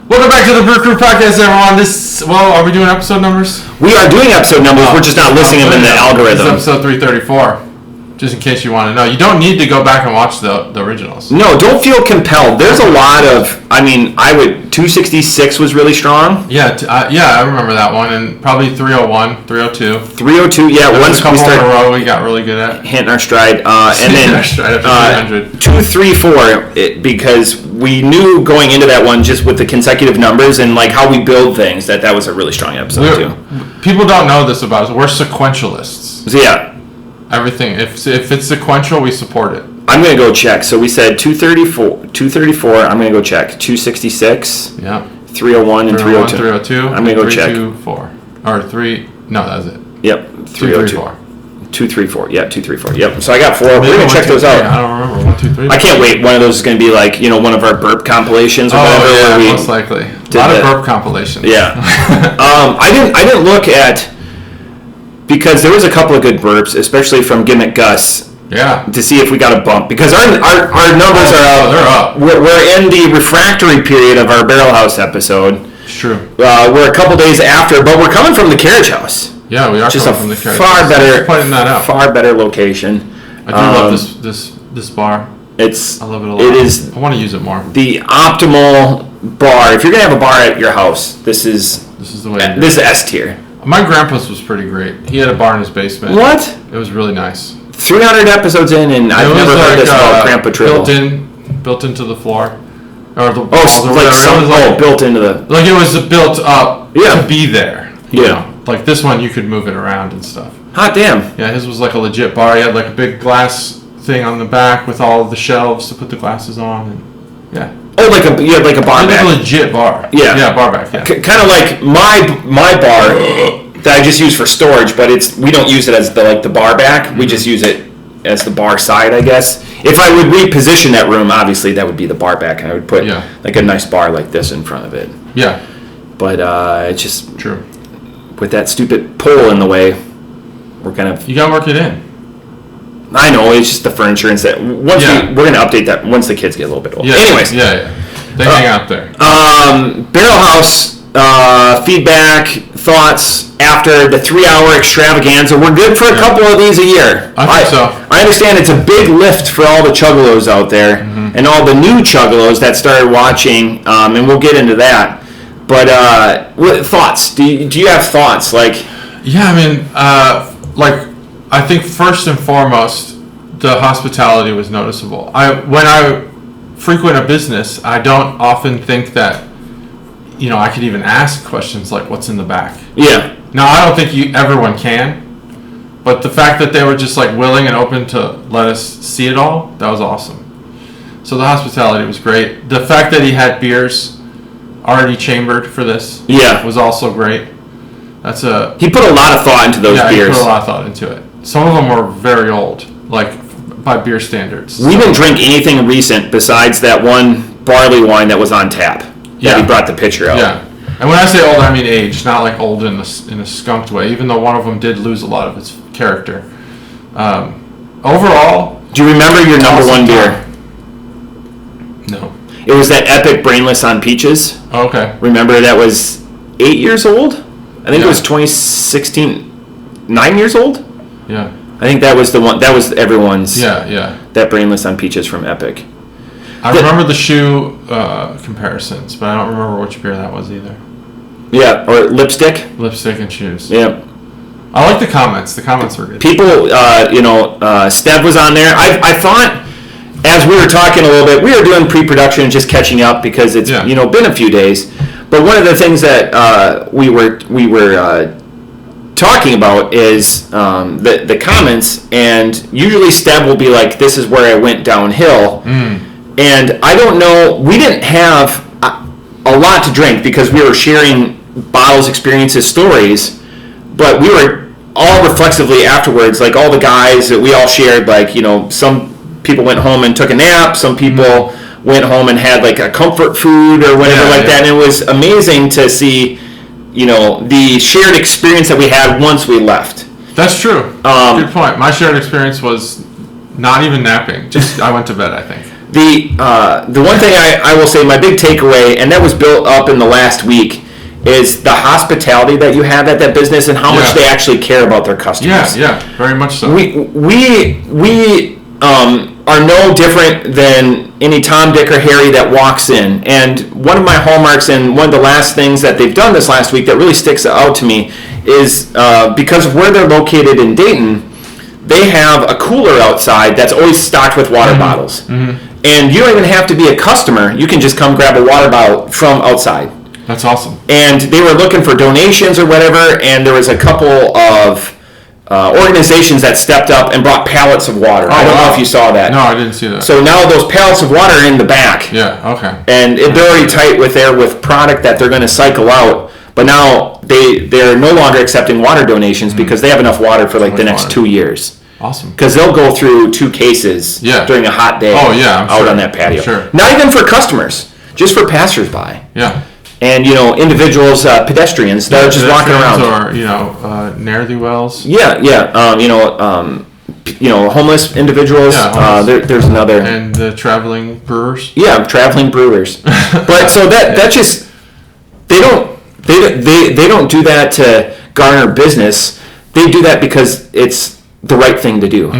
Welcome back to the Brew Crew Podcast, everyone. Are we doing episode numbers? We are doing episode numbers. We're just not listing them in the algorithm. This is episode 334. Just in case you want to know. You don't need to go back and watch the originals. No, don't feel compelled. There's a lot of, 266 was really strong. Yeah, I remember that one. And probably 301, 302. 302, yeah. Once a couple in a row we got really good at. Hitting our stride. And then our stride after 300. 234, because we knew going into that one just with the consecutive numbers and like how we build things that was a really strong episode too. People don't know this about us. We're sequentialists. So yeah. Everything. If it's sequential, we support it. I'm going to go check. So we said 234. I'm going to go check. 266. Yeah. 301 and 302. 302. I'm going to go check. 324. Or 3. No, that was it. Yep. 302. 234. Yeah, 234. Yep. So I got 4. We're going to check those out. I don't remember. 1, 2, 3. I can't wait. One of those is going to be like, one of our burp compilations or whatever. Oh, yeah, most likely. A lot of burp compilations. Yeah. I didn't look at, because there was a couple of good burps, especially from Gimmick Gus. Yeah. To see if we got a bump. Because our numbers are up. They're up. We're in the refractory period of our Barrel House episode. It's true. We're a couple days after, but we're coming from the Carriage House. Yeah, we are just coming from the Carriage House. Pointing that out. Far better location. I do love this bar. I love it a lot. It is. I want to use it more. The optimal bar. If you're gonna have a bar at your house, this is the way. This is S tier. My grandpa's was pretty great. He had a bar in his basement. What? It was really nice. 300 episodes in, and I've never heard this about Grandpa Tribble. Built into the floor, or the walls, built into the. Like it was built up to be there. You know? Like this one, you could move it around and stuff. Hot damn. Yeah, his was like a legit bar. He had like a big glass thing on the back with all of the shelves to put the glasses on, and yeah. Oh, you had like a bar back. Like a legit bar. Yeah, bar back. Yeah. Kind of like my bar that I just use for storage, but we don't use it as the bar back. Mm-hmm. We just use it as the bar side, I guess. If I would reposition that room, obviously that would be the bar back, and I would put like a nice bar like this in front of it. Yeah. But it's just true. With that stupid pole in the way, we're kind of. You gotta work it in. I know, it's just the furniture and stuff. We're going to update that once the kids get a little bit older. Yeah, anyways. Yeah. They hang out there. Barrel House, feedback, thoughts after the 3-hour extravaganza. We're good for a couple of these a year. I think so. I understand it's a big lift for all the Chuggalos out there and all the new Chuggalos that started watching, and we'll get into that. But what thoughts? Do you have thoughts? I think first and foremost, the hospitality was noticeable. When I frequent a business, I don't often think that, I could even ask questions like, what's in the back? Yeah. Now, I don't think everyone can, but the fact that they were just willing and open to let us see it all, that was awesome. So the hospitality was great. The fact that he had beers already chambered for this was also great. He put a lot of thought into those beers. Yeah, he put a lot of thought into it. Some of them were very old, by beer standards. We didn't drink anything recent besides that one barley wine that was on tap. That he brought the pitcher out. Yeah. And when I say old, I mean aged, not like old in a skunked way, even though one of them did lose a lot of its character. Overall... Do you remember your number one beer? No. It was that epic Brainless on Peaches. Oh, okay. Remember that was 8 years old? I think it was 2016. 9 years old? Yeah. I think that was the one. That was everyone's. Yeah. That Brainless on Peaches from Epic. I remember the shoe comparisons, but I don't remember which beer that was either. Yeah, or lipstick. Lipstick and shoes. Yeah. I like the comments. The comments were good. People, Stev was on there. I thought, as we were talking a little bit, we were doing pre-production and just catching up because it's been a few days. But one of the things that we were talking about is the comments, and usually Stev will be like, "This is where I went downhill," and I don't know. We didn't have a lot to drink because we were sharing bottles, experiences, stories, but we were all reflexively afterwards, like all the guys that we all shared. Some people went home and took a nap. Some people went home and had like a comfort food or whatever that, and it was amazing to see. The shared experience that we had once we left. That's true. Good point. My shared experience was not even napping. Just I went to bed, I think. The one thing I will say, my big takeaway, and that was built up in the last week, is the hospitality that you have at that business and how much they actually care about their customers. Yeah, very much so. We are no different than any Tom, Dick, or Harry that walks in. And one of my hallmarks and one of the last things that they've done this last week that really sticks out to me is because of where they're located in Dayton, they have a cooler outside that's always stocked with water bottles. And you don't even have to be a customer. You can just come grab a water bottle from outside. That's awesome. And they were looking for donations or whatever, and there was a couple of organizations that stepped up and brought pallets of water. I don't know if you saw that. No, I didn't see that. So now those pallets of water are in the back. Yeah, okay. And they're already tight with product that they're going to cycle out. But now they're no longer accepting water donations because they have enough water for like the next 2 years. Awesome. Because they'll go through 2 cases during a hot day out on that patio. Sure. Not even for customers, just for passersby. Yeah. And, individuals, pedestrians that are just walking around. Or, ne'er-do-wells. Homeless individuals. Yeah, homeless. There's another. And the traveling brewers. Yeah, traveling brewers. But so that just, they don't do that to garner business. They do that because it's the right thing to do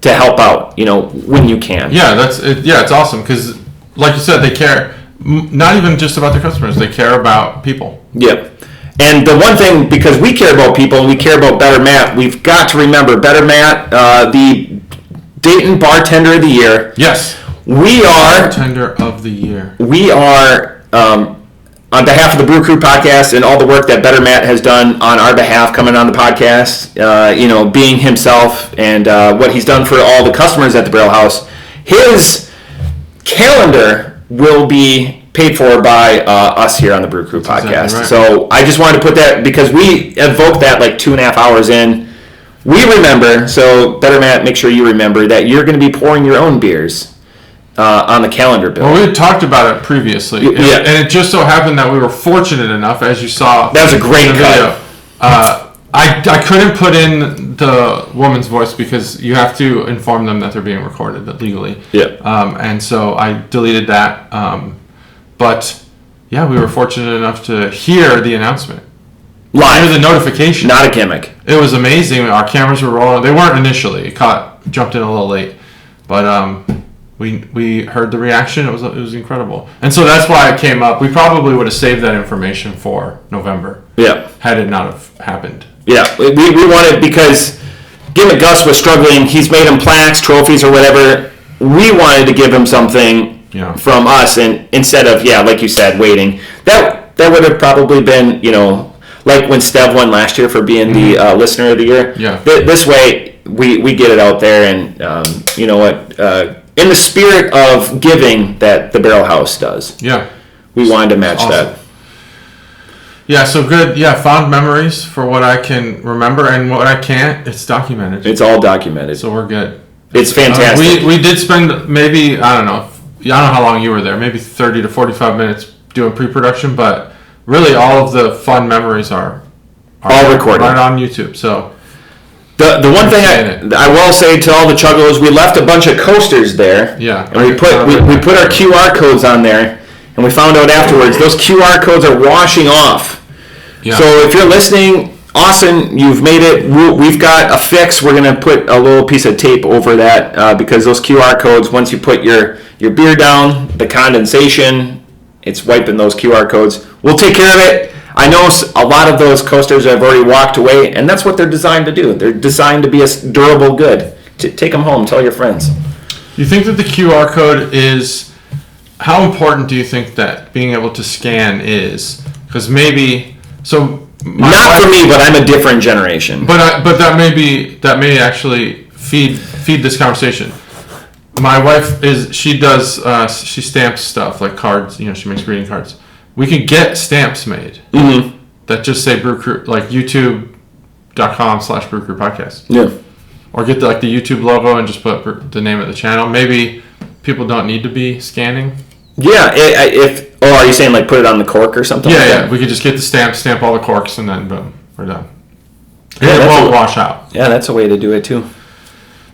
to help out, when you can. Yeah, it's awesome because, like you said, they care. Not even just about their customers, they care about people. Yep. And the one thing, because we care about people and we care about Better Matt, we've got to remember Better Matt, the Dayton Bartender of the Year. Yes. We are Bartender of the Year. We are, on behalf of the Brew Crew podcast and all the work that Better Matt has done on our behalf, coming on the podcast, being himself and what he's done for all the customers at the Barrel House. His calendar will be paid for by us here on the Brew Crew podcast. Exactly right. So I just wanted to put that, because we evoked that like 2.5 hours in. We remember, so Better Matt, make sure you remember that you're going to be pouring your own beers on the calendar bill. Well, we had talked about it previously. Yeah. And it just so happened that we were fortunate enough, as you saw. That was a great cut. I couldn't put in the woman's voice because you have to inform them that they're being recorded legally. Yeah. And so I deleted that. But yeah, we were fortunate enough to hear the announcement. Live. Hear the notification. Not a gimmick. It was amazing. Our cameras were rolling. They weren't initially. It jumped in a little late. But we heard the reaction. It was incredible. And so that's why it came up. We probably would have saved that information for November. Yeah. Had it not have happened. Yeah, we wanted, because Gimmick Gus was struggling. He's made him plaques, trophies, or whatever. We wanted to give him something from us, and instead of, like you said, waiting. That would have probably been, like when Stev won last year for being the listener of the year. Yeah. This way, we get it out there, and you know what? In the spirit of giving that the Barrel House does. Yeah. We wanted to match that. Yeah, so good. Yeah, fond memories for what I can remember, and what I can't, it's documented. It's all documented. So we're good. It's fantastic. We did spend maybe, I don't know how long you were there, maybe 30 to 45 minutes doing pre-production, but really all of the fun memories are all recorded. Right on YouTube. So the one thing I will say to all the Chuggalos, we left a bunch of coasters there. Yeah. And we put our QR codes on there, and we found out afterwards those QR codes are washing off. Yeah. So if you're listening, Austin, you've made it. We've got a fix. We're going to put a little piece of tape over that because those QR codes, once you put your beer down, the condensation, it's wiping those QR codes. We'll take care of it. I know a lot of those coasters have already walked away, and that's what they're designed to do. They're designed to be a durable good. Take them home. Tell your friends. You think that the QR code is... How important do you think that being able to scan is? Because maybe... So not for me, but I'm a different generation. But that may actually feed this conversation. My wife she stamps stuff like cards. She makes greeting cards. We can get stamps made that just say Brew Crew, like YouTube.com/Brew Crew Podcast. Yeah. Or get the YouTube logo and just put the name of the channel. Maybe people don't need to be scanning. Yeah, are you saying like put it on the cork or something? Yeah. We could just get the stamp all the corks, and then boom, we're done. Yeah, it won't wash out. Yeah, that's a way to do it too.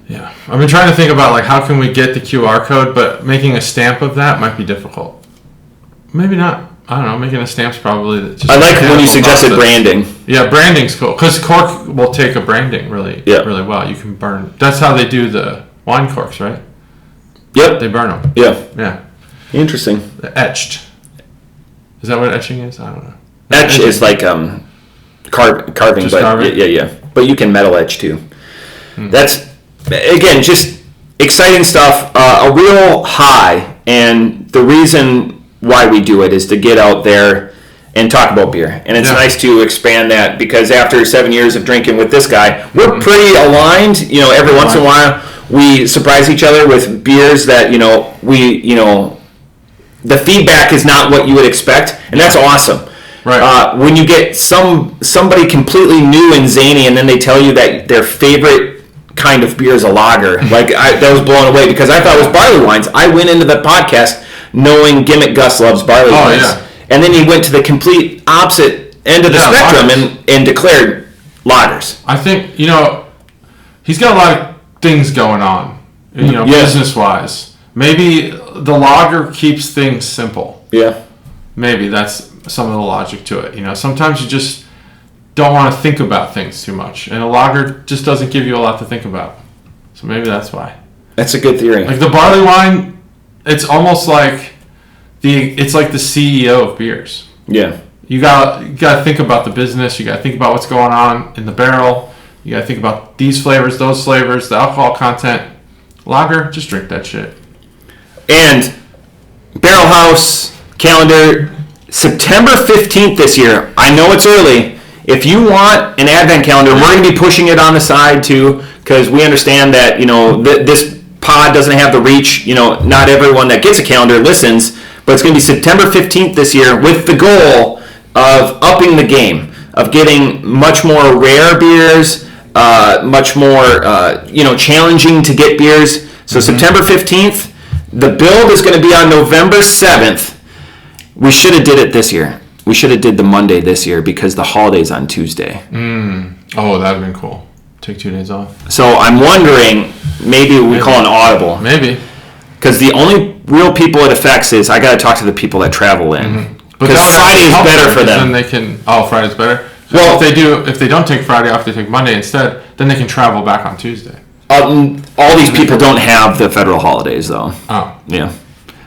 Yeah, I've been trying to think about like how can we get the QR code, but making a stamp of that might be difficult. Maybe not. I don't know. Making a stamp's probably. Just I like when you suggested branding. Yeah, branding's cool because cork will take a branding really well. You can burn. That's how they do the wine corks, right? Yep. They burn them. Yeah. Yeah. Interesting. They're etched. Is that what etching is? I don't know. Etch is like carving, Just but carving? yeah. But you can metal etch too. That's again just exciting stuff. A real high, and the reason why we do it is to get out there and talk about beer. And it's nice to expand that because after 7 years of drinking with this guy, we're pretty aligned. You know, every once in a while we surprise each other with beers that the feedback is not what you would expect, and that's awesome. Right. When you get somebody completely new and zany, and then they tell you that their favorite kind of beer is a lager, that was blown away because I thought it was barley wines. I went into the podcast knowing Gimmick Gus loves barley wines, and then he went to the complete opposite end of the spectrum and declared lagers. I think he's got a lot of things going on, business wise. Maybe the lager keeps things simple. Yeah. Maybe that's some of the logic to it. Sometimes you just don't want to think about things too much, and a lager just doesn't give you a lot to think about. So maybe that's why. That's a good theory. Like the barley wine, it's almost like it's like the CEO of beers. Yeah. You gotta think about the business. You gotta think about what's going on in the barrel. You gotta think about these flavors, those flavors, the alcohol content. Lager, just drink that shit. And Barrel House calendar, September 15th this year. I know it's early. If you want an advent calendar, we're going to be pushing it on the side too, because we understand that this pod doesn't have the reach. Not everyone that gets a calendar listens, but it's going to be September 15th this year with the goal of upping the game, of getting much more rare beers, much more challenging to get beers. So September 15th. The build is going to be on November 7th. We should have did it this year. We should have did the Monday this year because the holiday's on Tuesday. Oh, that would have been cool. Take 2 days off. So I'm wondering, maybe we call an audible. Maybe. Because the only real people it affects is I got to talk to the people that travel in. Because Friday is better for them. Then they can. Oh, Friday's better. Well, if they don't take Friday off, they take Monday instead. Then they can travel back on Tuesday. All these people don't have the federal holidays, though. Oh. Yeah.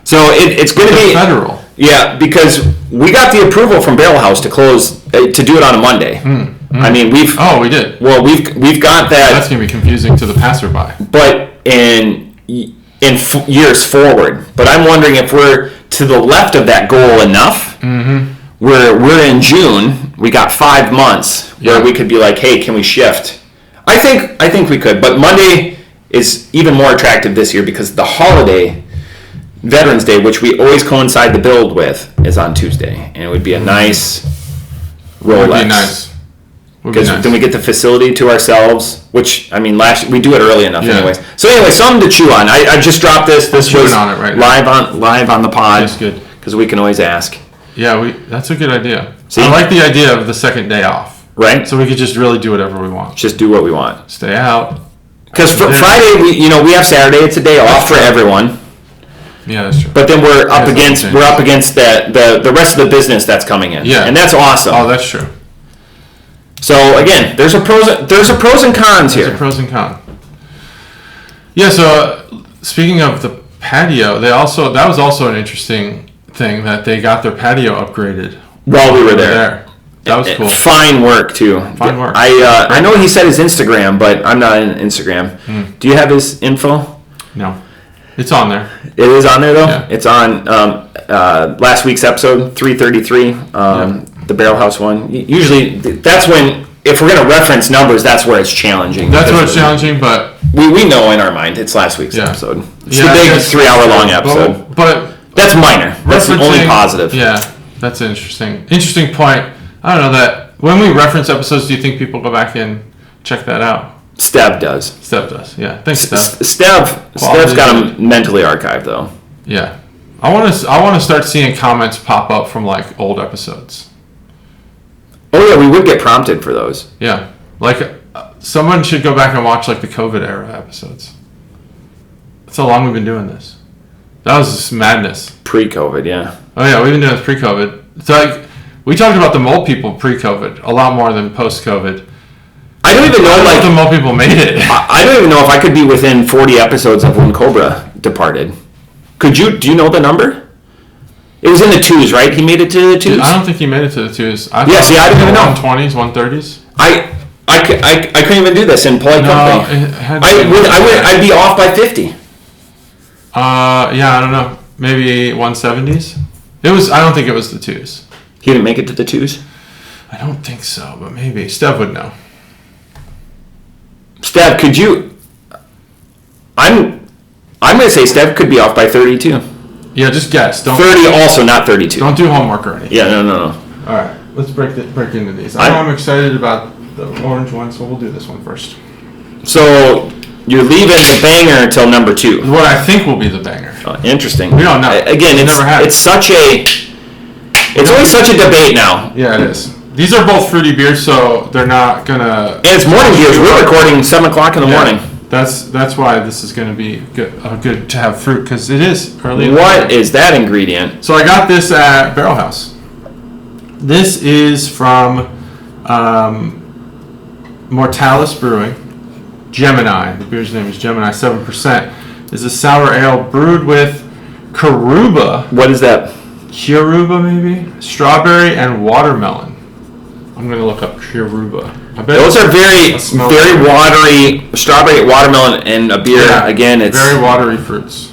So it's going to be federal. Yeah, because we got the approval from Barrel House to close to do it on a Monday. I mean, we did. Well, we've got that. That's going to be confusing to the passerby. But in years forward. But I'm wondering if we're to the left of that goal enough. We're in June. We got 5 months where we could be like, hey, can we shift? I think we could, but Monday is even more attractive this year because the holiday, Veterans Day, which we always coincide the build with, is on Tuesday, and it would be a nice Rolex. Would be nice. Because then we get the facility to ourselves, which we do it early enough, anyways. So anyway, something to chew on. I just dropped this. This was on it right live on the pod. That's good because we can always ask. Yeah, that's a good idea. See? I like the idea of the second day off. Right. So we could just really do whatever we want. Just do what we want. Stay out. Because Friday, we have Saturday. It's a day off for everyone. Yeah, that's true. But then we're up against the rest of the business that's coming in. Yeah. And that's awesome. Oh, that's true. So again, there's a pros and cons here. There's a pros and cons. Yeah. So speaking of the patio, that was also an interesting thing that they got their patio upgraded while we were there. That was cool. Fine work too. Fine work. I know he said his Instagram, but I'm not in Instagram. Do you have his info? No. It's on there. It is on there though. Yeah. It's on last week's episode 333, the Barrel House one. Usually, that's when if we're gonna reference numbers, that's where it's challenging. That's where it's challenging, but we know in our mind it's last week's episode. It's the big 3-hour long episode. But that's minor. That's the only positive. Yeah, that's an interesting point. I don't know that when we reference episodes, do you think people go back and check that out? Steb does. Yeah. Thanks, Steb. Steb's got them mentally archived though. Yeah. I want to start seeing comments pop up from like old episodes. Oh yeah, we would get prompted for those. Yeah. Like Someone should go back and watch like the COVID era episodes. That's how long we've been doing this. That was just madness. Pre-COVID, yeah. Oh yeah, we've been doing this pre-COVID. It's like we talked about the mole people pre-COVID a lot more than post-COVID. I don't even know if the mole people made it. I don't even know if I could be within 40 episodes of when Cobra departed. Could you? Do you know the number? It was in the 2s, right? He made it to the 2s? Dude, I don't think he made it to the 2s. I don't even know. 120s, 130s. I couldn't even do this in polite company. I'd be off by 50. Yeah, I don't know. Maybe 170s. I don't think it was the 2s. He didn't make it to the 2s? I don't think so, but maybe. Steph would know. Steph, could you... I'm going to say Steph could be off by 32. Yeah, just guess. 30 also, not 32. Don't do homework or anything. Yeah, no. All right, let's break into these. I'm excited about the orange one, so we'll do this one first. So you're leaving the banger until number 2. What I think will be the banger. Interesting. We don't know. Again, it's always such a debate now. Yeah, it is. These are both fruity beers, so they're not gonna. And it's morning beers. We're recording 7:00 in the morning. That's why this is gonna be good to have fruit because it is early. What is that ingredient? So I got this at Barrel House. This is from Mortalis Brewing. Gemini. The beer's name is Gemini. 7%. Is a sour ale brewed with Caruba. What is that? Caruba, maybe? Strawberry and watermelon. I'm going to look up Caruba. Those are very watery. Strawberry, watermelon, and a beer. Yeah, again, it's very watery fruits.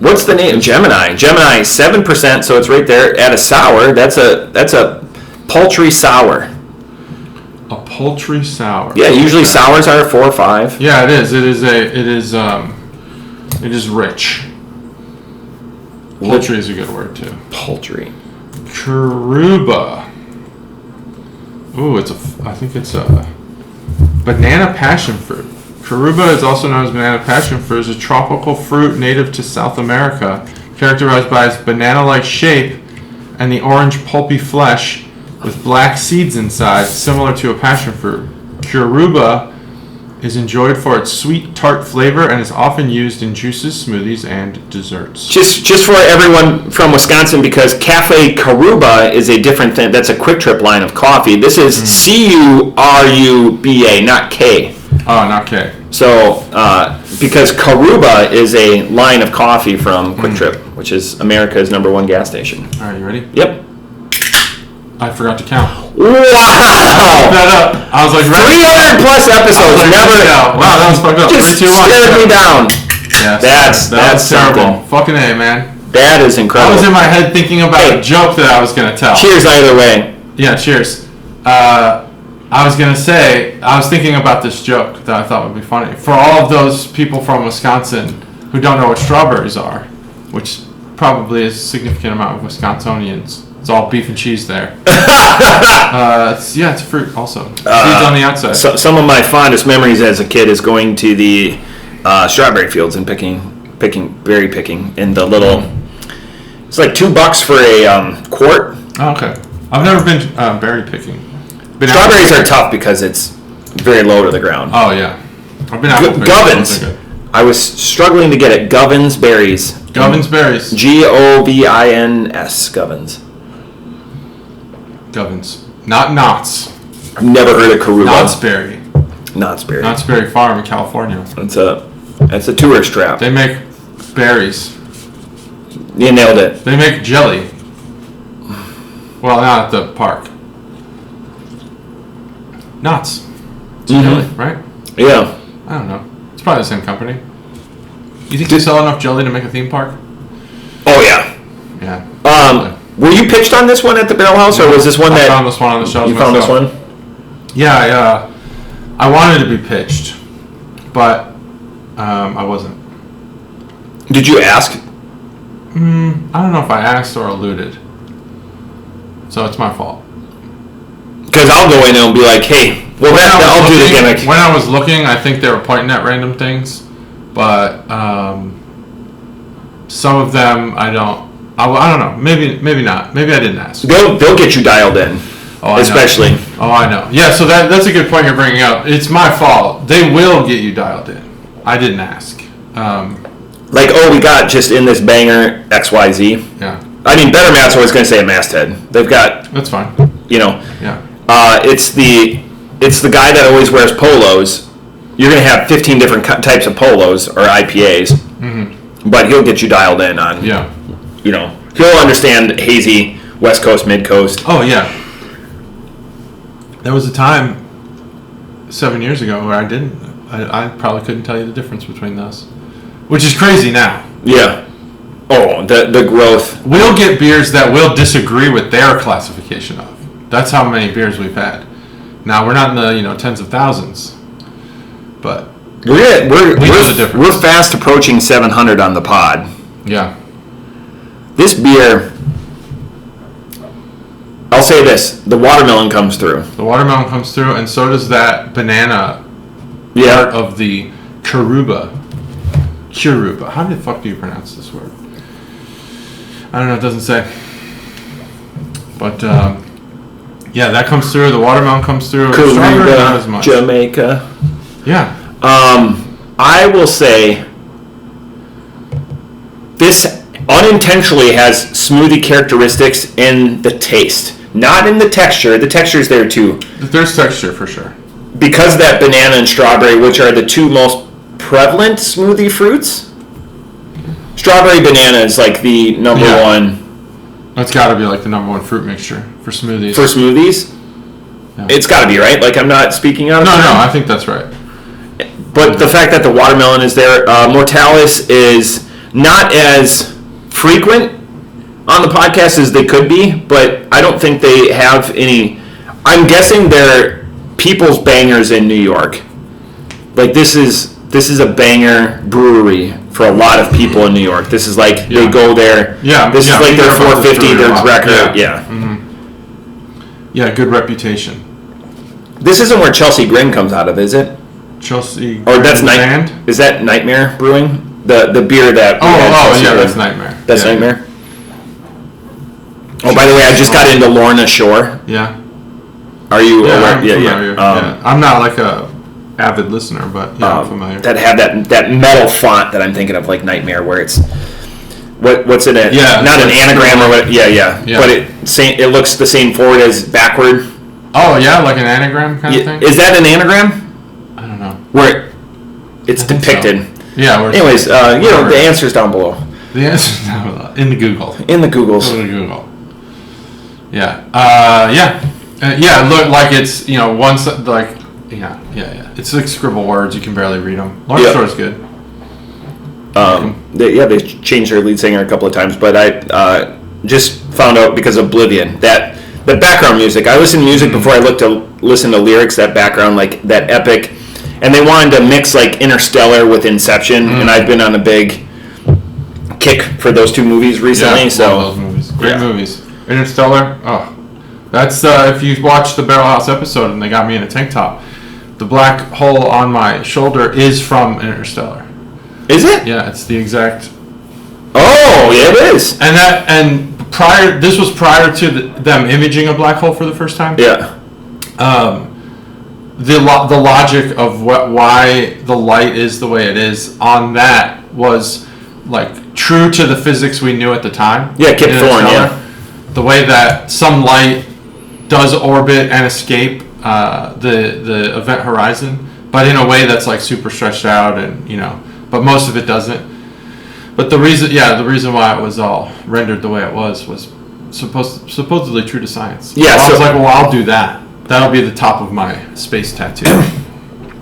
What's the name? Gemini. Gemini, 7%, so it's right there. At a sour, that's a paltry sour. A paltry sour. Yeah, usually sours are 4 or 5. Yeah, it is. It is rich. Paltry is a good word too. Paltry. Caruba. Ooh, I think it's a banana passion fruit. Caruba is also known as banana passion fruit. Is a tropical fruit native to South America, characterized by its banana-like shape and the orange pulpy flesh with black seeds inside, similar to a passion fruit. Caruba is enjoyed for its sweet, tart flavor and is often used in juices, smoothies, and desserts. Just for everyone from Wisconsin, because Cafe Caruba is a different thing. That's a Quick Trip line of coffee. This is Curuba, not K. Oh, not K. So, because Caruba is a line of coffee from Quick Trip, which is America's #1 gas station. All right, you ready? Yep. I forgot to count. Wow! I was like, 300 plus episodes. Never. Wow, that was fucked up. Just 3, 2, 1. Scared me down. Yeah, that's terrible. something. Fucking A, man. That is incredible. I was in my head thinking about a joke that I was gonna tell. Cheers either way. Yeah, cheers. I was thinking about this joke that I thought would be funny for all of those people from Wisconsin who don't know what strawberries are, which probably is a significant amount of Wisconsinians. It's all beef and cheese there. It's fruit also. Seeds on the outside. Some of my fondest memories as a kid is going to the strawberry fields and berry picking in the little. It's like $2 for a quart. Oh, okay. I've never been berry picking. Strawberries are tough because it's very low to the ground. Oh yeah. I've been apple picking. Govins. I was struggling to get it. Govins berries. Govins berries. Govins. Govins. Govins. Not Knott's. I've never heard of Caruba. Knott's Berry. Knott's Berry. Knott's Berry Farm in California. That's a tourist trap. They make berries. You nailed it. They make jelly. Well, not at the park. Knott's. It's jelly, right? Yeah. I don't know. It's probably the same company. You think they sell enough jelly to make a theme park? Oh yeah. Yeah. Were you pitched on this one at the Barrel House, or was this one I found this one on the shelves. You found this one? Yeah, I wanted to be pitched, but I wasn't. Did you ask? I don't know if I asked or alluded. So it's my fault. Because I'll go in and be like, hey, well, I'll do the gimmick. When I was looking, I think they were pointing at random things, but some of them I don't know. Maybe not. Maybe I didn't ask. They'll get you dialed in. Oh, especially. Oh, I know. Yeah, so that's a good point you're bringing up. It's my fault. They will get you dialed in. I didn't ask. Like, we got just in this banger XYZ. Yeah. I mean, Better Matt's always going to say a masthead. They've got... That's fine. Yeah. It's the guy that always wears polos. You're going to have 15 different types of polos or IPAs. Mm-hmm. But he'll get you dialed in on... Yeah. He'll understand hazy, West Coast, Mid Coast. Oh, yeah. There was a time 7 years ago where I didn't. I probably couldn't tell you the difference between those. Which is crazy now. Yeah. Oh, the growth. We'll get beers that will disagree with their classification of. That's how many beers we've had. Now, we're not in the tens of thousands. But we know the difference. We're fast approaching 700 on the pod. Yeah. This beer, I'll say this: the watermelon comes through. The watermelon comes through, and so does that banana part of the Karuba. How the fuck do you pronounce this word? I don't know. It doesn't say. But yeah, that comes through. The watermelon comes through. Strawberry, not as much. Jamaica. Yeah. I will say this unintentionally has smoothie characteristics in the taste, not in the texture. The texture's there too. There's texture for sure. Because of that banana and strawberry, which are the two most prevalent smoothie fruits. Strawberry banana is like the number one. It's got to be like the number one fruit mixture for smoothies. For smoothies? Yeah. It's got to be, right? Like, I'm not speaking out of No, I think that's right. But the fact that the watermelon is there, Mortalis is not as frequent on the podcast as they could be, but I don't think they have any. I'm guessing they're people's bangers in New York. Like, this is a banger brewery for a lot of people in New York. This is like they go there. Yeah, this is like their 450, their record. Yeah. Mm-hmm. Yeah, good reputation. This isn't where Chelsea Grin comes out of, is it? Chelsea. Or that's Is that Nightmare Brewing? The beer that. That's Nightmare. That's Nightmare. Oh, by the way, I just got into Lorna Shore. Yeah. Are you aware? I'm familiar. I'm not like a avid listener, but I'm familiar. That have that metal font that I'm thinking of, like Nightmare, where it's what's in it? Yeah, not an anagram or what? Yeah. But it looks the same forward as backward. Oh yeah, like an anagram kind of thing. Is that an anagram? I don't know. Where it's depicted. So. Yeah. Anyways, the answer's down below. The answer's down below in the Google. In the Googles. In the Google. Yeah. Look, like it's once like. Yeah. It's like scribble words. You can barely read them. Lorna Shore's good. They changed their lead singer a couple of times, but I just found out because of Oblivion that the background music. I listened to music before I listen to lyrics. That background, like that epic, and they wanted to mix like Interstellar with Inception, and I've been on a big kick for those two movies recently. Love those movies. Great movies. Interstellar. Oh, that's if you watch the Barrel House episode and they got me in a tank top. The black hole on my shoulder is from Interstellar. Is it? Yeah, it's the exact. Oh, yeah, it is. This was prior to them imaging a black hole for the first time. Yeah. The logic of why the light is the way it is on that was like true to the physics we knew at the time. Yeah, Kip Thorne. Yeah. The way that some light does orbit and escape the event horizon, but in a way that's like super stretched out, and but most of it doesn't. But the reason why it was all rendered the way it was supposedly true to science. Yeah, so I was like, well, I'll do that. That'll be the top of my space tattoo.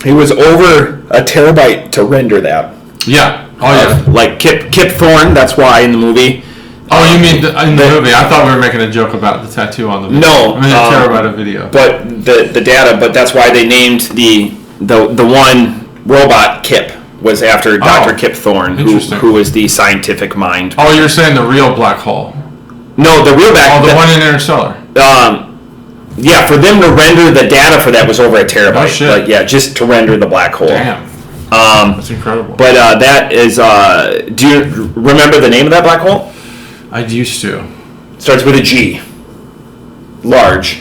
It was over a terabyte to render that. Yeah. Oh yeah. Like Kip Thorne. That's why in the movie. Oh, you mean in the movie? I thought we were making a joke about the tattoo on the video. No, I mean, a terabyte of video. But the data. But that's why they named the one robot Kip was after Dr. Kip Thorne, who was the scientific mind. Oh, you're saying the real black hole? No, the real black. Oh, the one in Interstellar. Yeah, for them to render the data for that was over a terabyte. Oh shit! Like, yeah, just to render the black hole. Damn. That's incredible. But that is. Do you remember the name of that black hole? I used to. Starts with a G. Large.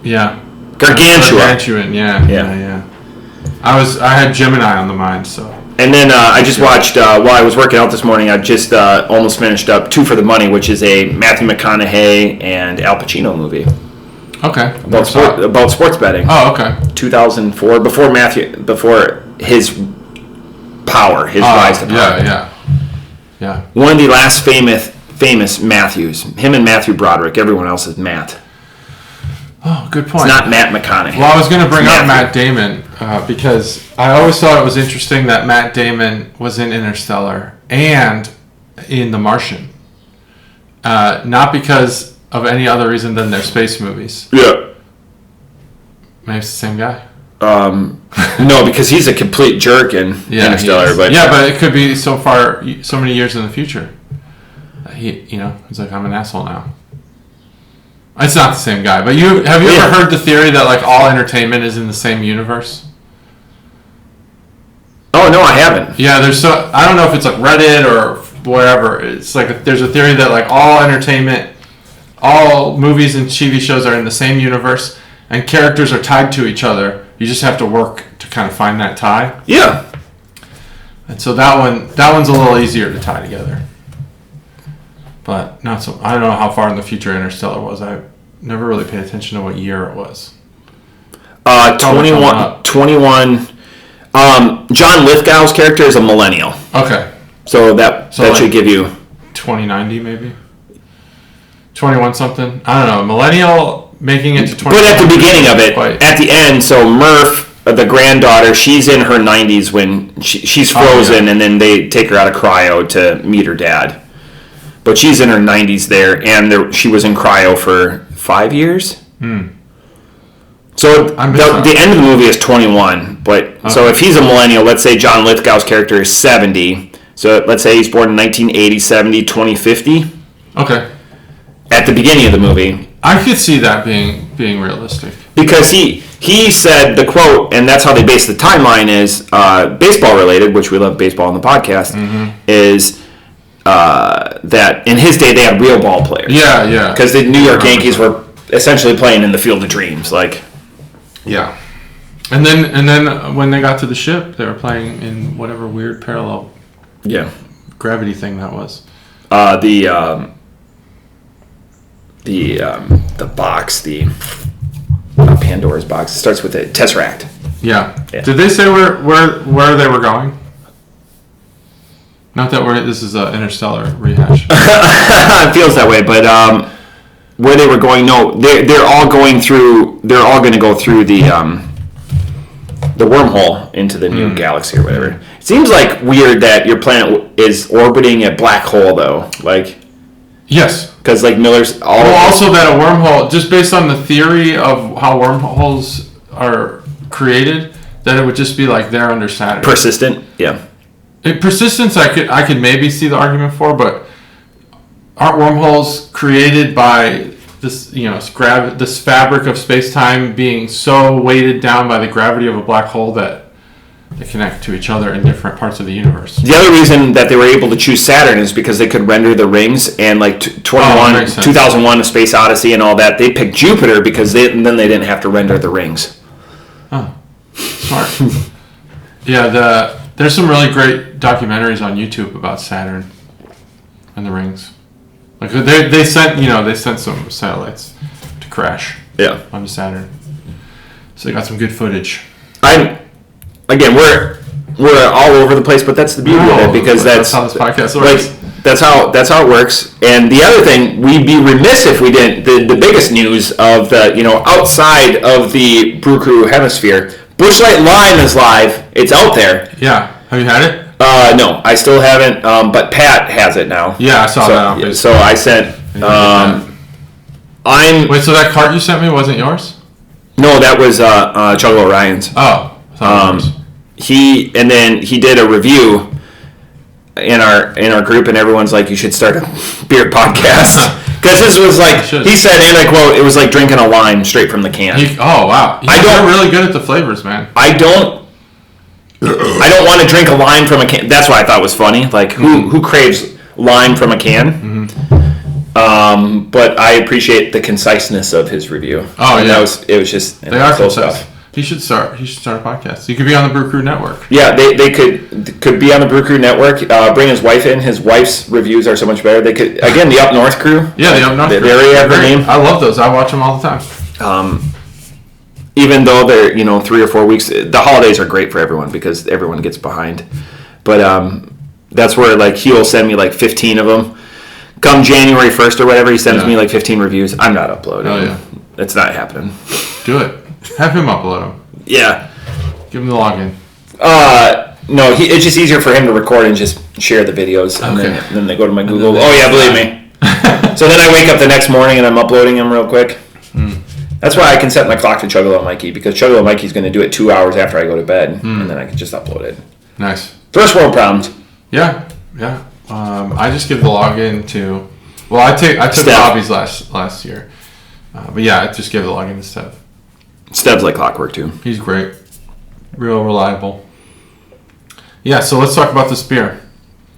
Yeah. Gargantua. Yeah. I had Gemini on the mind, so. And then I just watched, while I was working out this morning, I just almost finished up Two for the Money, which is a Matthew McConaughey and Al Pacino movie. Okay. About sports betting. Oh, okay. 2004, before his rise to power. Yeah. One of the last famous Matthews. Him and Matthew Broderick. Everyone else is Matt. Oh, good point. It's not Matt McConaughey. Well, I was going to bring up Matt Damon because I always thought it was interesting that Matt Damon was in Interstellar and in The Martian. Not because of any other reason than their space movies. Yeah. Maybe it's the same guy. No, because he's a complete jerk in Interstellar. But it could be so many years in the future. He's like, I'm an asshole now. It's not the same guy, but have you ever heard the theory that like all entertainment is in the same universe? Oh no, I haven't. Yeah, I don't know if it's like Reddit or whatever. It's like there's a theory that like all entertainment, all movies and TV shows are in the same universe, and characters are tied to each other. You just have to work to kind of find that tie. Yeah. And so that one's a little easier to tie together. But not so. I don't know how far in the future Interstellar was. I never really paid attention to what year it was. 21. John Lithgow's character is a millennial. Okay. So that should give you 2090 maybe. 21 something. I don't know. Millennial making it to 20. But at the beginning of it, at the end, so Murph, the granddaughter, she's in her 90s when she's frozen, and then they take her out of cryo to meet her dad. But she's in her 90s there, and she was in cryo for 5 years. So the end of the movie is 21. But so if he's a millennial, let's say John Lithgow's character is 70. So let's say he's born in 1980, 70, 2050. Okay. At the beginning of the movie. I could see that being realistic. Because he said the quote, and that's how they base the timeline is baseball related, which we love baseball on the podcast, is that in his day they had real ball players. Yeah. Because the New York Yankees were essentially playing in the Field of Dreams, like. Yeah. And then when they got to the ship, they were playing in whatever weird parallel. Yeah. Gravity thing that was. The box, the Pandora's box. It starts with a Tesseract. Yeah. Did they say where they were going? Not that this is an Interstellar rehash. It feels that way, but where they were going, no, they're all going through. They're all going to go through the wormhole into the new galaxy or whatever. It seems like weird that your planet is orbiting a black hole, though. Like, yes, because like Miller's all. Well, also that a wormhole, just based on the theory of how wormholes are created, that it would just be like they're under Saturn. Persistent, yeah. Persistence, I could maybe see the argument for, but aren't wormholes created by this, this fabric of space-time being so weighted down by the gravity of a black hole that they connect to each other in different parts of the universe? The other reason that they were able to choose Saturn is because they could render the rings, and like 2001: A Space Odyssey and all that, they picked Jupiter because then they didn't have to render the rings. Oh, smart. Yeah, there's some really great documentaries on YouTube about Saturn and the rings. Like they sent some satellites to crash. Yeah. Onto Saturn. So they got some good footage. We're all over the place, but that's the beauty of it because that's how this podcast works. Like, that's how it works. And the other thing, we'd be remiss if we didn't. The biggest news of the outside of the Brew Crew hemisphere, Busch Light Lime is live. It's out there. Yeah. Have you had it? No, I still haven't. But Pat has it now. Yeah, I saw that. So I sent. Wait, so that cart you sent me wasn't yours? No, that was Chuggo Orion's. Oh. He did a review in our group, and everyone's like, you should start a beer podcast. Because this was like, he said, and I quote, it was like drinking a lime straight from the can. Oh, wow. You're really good at the flavors, man. I don't want to drink a lime from a can. That's what I thought was funny. Like, who craves lime from a can? But I appreciate the conciseness of his review. Oh, and yeah. It was just They are cool concise. stuff. He should start a podcast. He could be on the Brew Crew Network. Yeah, they could be on the Brew Crew Network. Bring his wife in. His wife's reviews are so much better. They could, again, the Up North crew. Yeah, the Up North crew. They already have their name. I love those. I watch them all the time. Even though they're 3 or 4 weeks, the holidays are great for everyone because everyone gets behind. But that's where like he'll send me like 15 of them. Come January 1st or whatever, he sends me like 15 reviews. I'm not uploading. Oh, yeah. It's not happening. Do it. Have him upload them. Yeah. Give him the login. No, it's just easier for him to record and just share the videos. And then they go to my Google. Oh, yeah, believe me. So then I wake up the next morning and I'm uploading them real quick. That's why I can set my clock to Chuggalo Mikey, because Chuggalo Mikey's going to do it 2 hours after I go to bed, and then I can just upload it. Nice. First world problems. Yeah. I just give the login to. Well, I took Steph. Bobby's last year, but yeah, I just give the login to Steph. Steph's like clockwork too. He's great, real reliable. Yeah. So let's talk about this beer.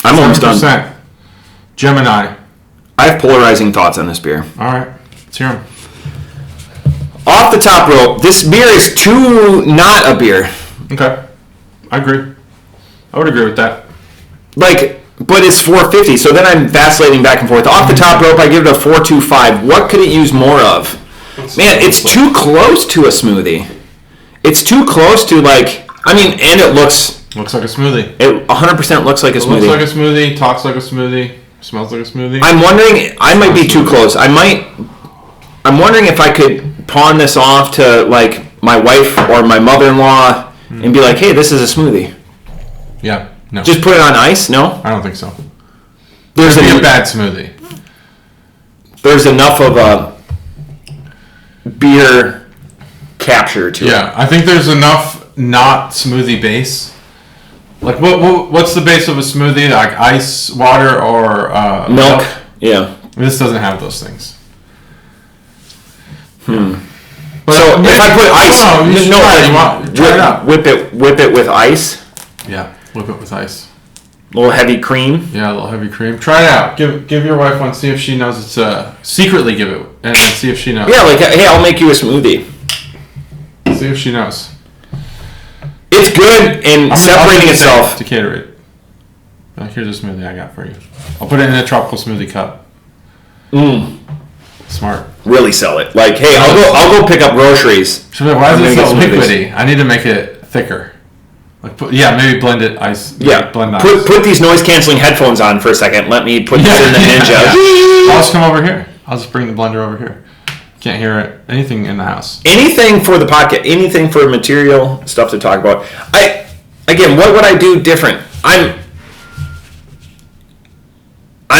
I'm almost done. 7%. Gemini. I have polarizing thoughts on this beer. All right. Let's hear them. Off the top rope, this beer is too not a beer. Okay. I agree. I would agree with that. But it's 450, so then I'm vacillating back and forth. Off the top rope, I give it a 4.25. What could it use more of? Man, it's too close to a smoothie. It's too close to and it looks... Looks like a smoothie. It 100% looks like a smoothie. Looks like a smoothie, talks like a smoothie, smells like a smoothie. I'm wondering, I might be too close. I'm wondering if I could pawn this off to my wife or my mother-in-law and be like, hey, this is a smoothie. Yeah, no. Just put it on ice? No? I don't think so. There's It'd be a bad smoothie. There's enough of a beer capture to it. Yeah, I think there's enough not smoothie base. Like, what's the base of a smoothie? Like ice, water, or Milk? Yeah. This doesn't have those things. But So if I put ice, try it out. Whip it with ice. Yeah, whip it with ice. A little heavy cream. Yeah, a little heavy cream. Try it out. Give your wife one. See if she knows it's secretly give it and see if she knows. Yeah, hey, I'll make you a smoothie. See if she knows. It's good in separating itself. To cater it. Here's a smoothie I got for you. I'll put it in a tropical smoothie cup. Smart. Really sell it. Hey, I'll go pick up groceries. So why is it so liquidy? I need to make it thicker. Maybe blend it ice. Blend ice. Put these noise canceling headphones on for a second. Let me put this in the Ninja. I'll just come over here. I'll just bring the blender over here. Can't hear anything in the house. Anything for the podcast. Anything for material stuff to talk about. What would I do different? I'm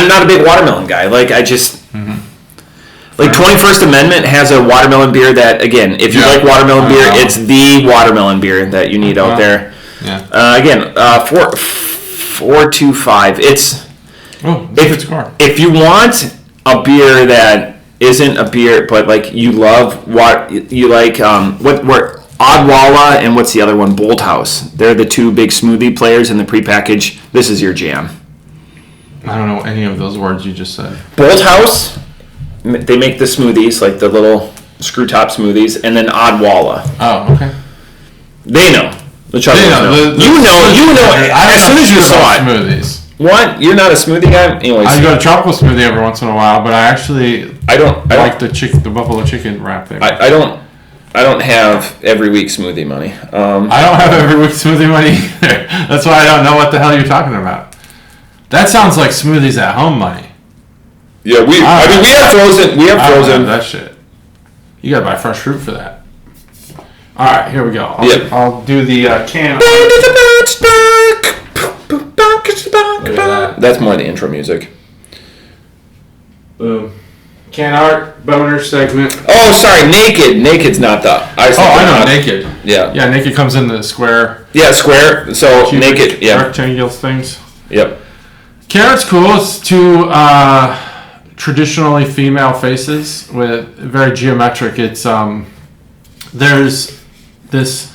not a big watermelon guy. 21st Amendment has a watermelon beer that, again, if you like watermelon beer, it's the watermelon beer that you need out there. Yeah. 4.25. It's good score. If you want a beer that isn't a beer, but you love what you like, Odwalla and what's the other one? Bolt House. They're the two big smoothie players in the prepackaged. This is your jam. I don't know any of those words you just said. Bolt House. They make the smoothies, the little screw top smoothies, and then Odwalla. Oh, okay. They know. The Chuggles know. You know. As soon as you saw it. Smoothies. What? You're not a smoothie guy? Anyways. I go to tropical smoothie every once in a while, but I don't like the buffalo chicken wrap there. I don't have every week smoothie money. I don't have every week smoothie money either. That's why I don't know what the hell you're talking about. That sounds like smoothies at home money. Yeah, we have frozen. We have frozen. That shit. You gotta buy fresh fruit for that. All right, here we go. I'll do the can. That's more the intro music. Boom. Can art boner segment. Oh, sorry, naked. Naked's not the. I know naked. Yeah. Yeah, naked comes in the square. Yeah, square. So cubic, naked. Yeah. Rectangular things. Yep. Can art's cool. It's two traditionally female faces with very geometric. It's there's this.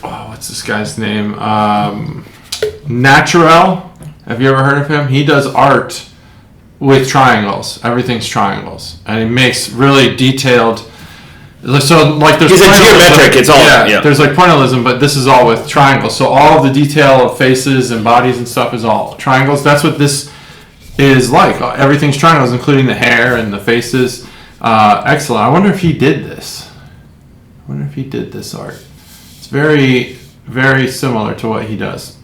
Oh, what's this guy's name? Naturel. Have you ever heard of him? He does art with triangles. Everything's triangles, and it makes really detailed. So like there's He's a geometric. It's all There's like pointillism, but this is all with triangles. So all of the detail of faces and bodies and stuff is all triangles. That's what this is like. Everything's triangles, including the hair and the faces. Excellent. I wonder if he did this. I wonder if he did this art. It's very, very similar to what he does.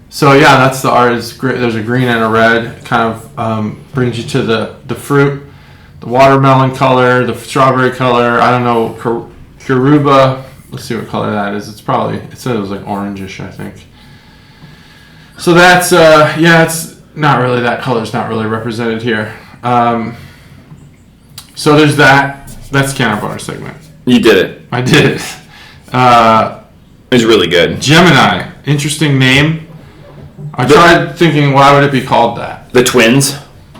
So yeah, that's the art. It's great. There's a green and a red. Kind of brings you to the fruit, the watermelon color, the strawberry color. I don't know, Karuba. Let's see what color that is. It said it was like orangish, I think. So that's it's not really, that color's not really represented here. So there's that. That's can bonus segment. You did it. I did it. It was really good. Gemini. Interesting name. I tried thinking, why would it be called that? The twins.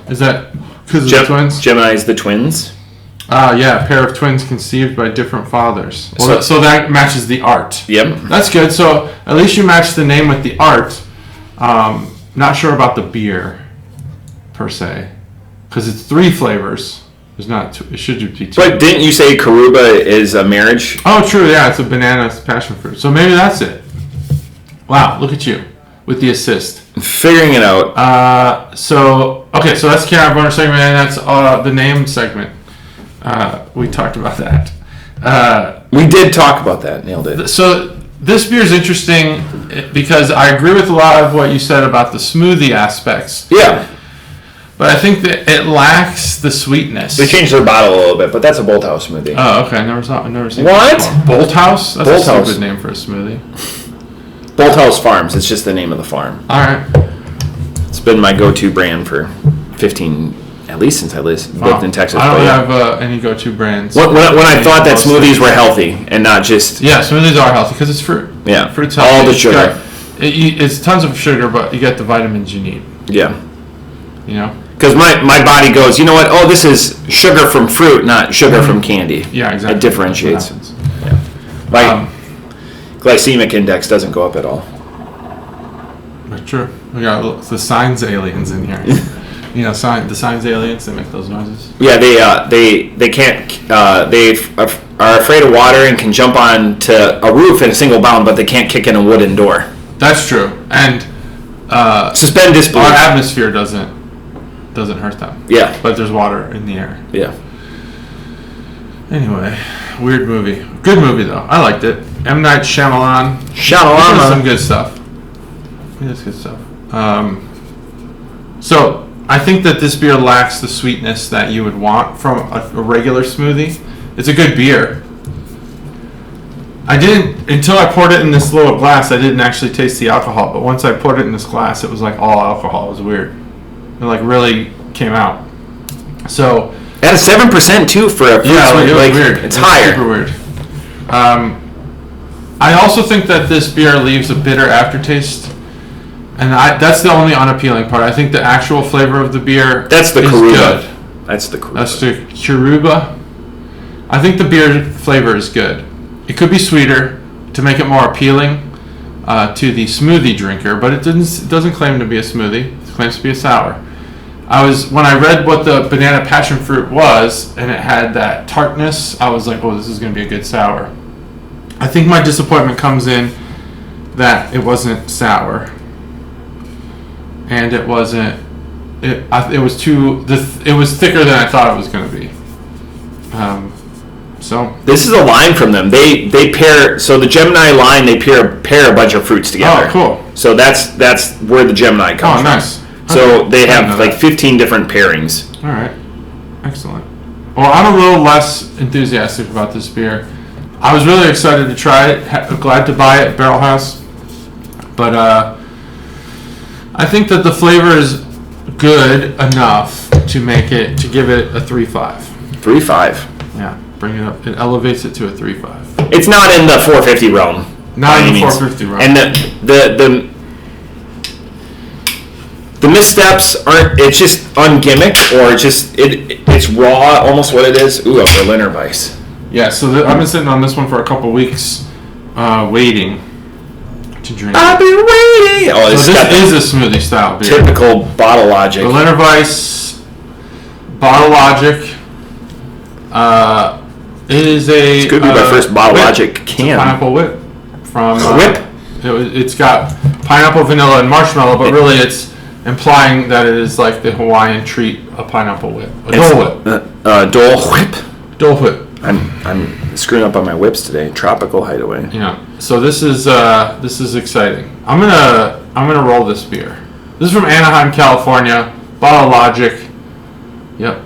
Is that because of the twins? Gemini's the twins. Yeah, a pair of twins conceived by different fathers. Well, so that matches the art. Yep. That's good. So at least you matched the name with the art. Not sure about the beer, per se, because it's 3 flavors. There's not two, it should be 2. But didn't you say Karuba is a marriage? Oh, true. Yeah, it's a banana passion fruit. So maybe that's it. Wow, look at you with the assist. Figuring it out. So that's the Carriage bonus segment, and that's the name segment. We talked about that. We did talk about that. Nailed it. So this beer is interesting because I agree with a lot of what you said about the smoothie aspects. Yeah. But I think that it lacks the sweetness. They changed their bottle a little bit, but that's a Bolt House smoothie. Oh, okay. I've never seen what? That before. Bolt House? That's Bolt a House. stupid name for a smoothie. Bolt House Farms. It's just the name of the farm. All right. It's been my go-to brand for 15, at least since I lived in Texas. I don't have any go-to brands. When I thought that smoothies were healthy and not just... Yeah, smoothies are healthy because it's fruit. Yeah. Fruit's healthy. All the sugar. It's tons of sugar, but you get the vitamins you need. Yeah. You know? Because my body goes, you know what? Oh, this is sugar from fruit, not sugar from candy. Yeah, exactly. It differentiates. Yeah. My glycemic index doesn't go up at all. That's true. We got the signs aliens in here. You know, the signs aliens, they make those noises. Yeah, they can't. They are afraid of water and can jump onto a roof in a single bound, but they can't kick in a wooden door. That's true. And suspend disbelief. Our atmosphere doesn't hurt them. Yeah. But there's water in the air. Yeah. Anyway, weird movie. Good movie though. I liked it. M. Night Shyamalan. He does some good stuff. He does good stuff. So I think that this beer lacks the sweetness that you would want from a regular smoothie. It's a good beer. I didn't, until I poured it in this little glass, I didn't actually taste the alcohol. But once I poured it in this glass, it was like all alcohol. It was weird. It like really came out. So at a 7% too for a fruit smoothie. It was weird. It's higher. Super weird. I also think that this beer leaves a bitter aftertaste. And that's the only unappealing part. I think the actual flavor of the beer is Karuba. Good. That's the Karuba. That's the Karuba. I think the beer flavor is good. It could be sweeter to make it more appealing to the smoothie drinker, but it doesn't claim to be a smoothie. It claims to be a sour. When I read what the banana passion fruit was, and it had that tartness, I was like, oh, this is going to be a good sour. I think my disappointment comes in that it wasn't sour. And it wasn't. It was it was thicker than I thought it was going to be. So this is a line from them. They pair. So the Gemini line, they pair a bunch of fruits together. Oh, cool. So that's where the Gemini comes from. Oh, nice. So they have like 15 different pairings. All right, excellent. Well, I'm a little less enthusiastic about this beer. I was really excited to try it. Glad to buy it at Barrel House, but I think that the flavor is good enough to give it a 3.5. 3.5. Yeah, bring it up. It elevates it to a 3.5. It's not in the 450 realm. Not in the 450 realm. And the missteps aren't. It's just ungimmicked, or it's raw, almost what it is. Ooh, a Berliner Weiss. Yeah. So I've been sitting on this one for a couple weeks, waiting. to drink. I've been waiting. Oh, So this is a smoothie style beer. typical Bottle Logic. Berliner Weiss, Bottle Logic. It is a. It's gonna be my first Bottle whip. Logic It's a can. pineapple whip from Whip? It's got pineapple, vanilla, and marshmallow, but really it's implying that it is like the Hawaiian treat, a pineapple whip, a Dole Whip. Dole Whip. Dole Whip. I'm screwing up on my whips today. Tropical Hideaway. Yeah. So this is exciting. I'm gonna roll this beer. This is from Anaheim, California. Bottle Logic. Yep.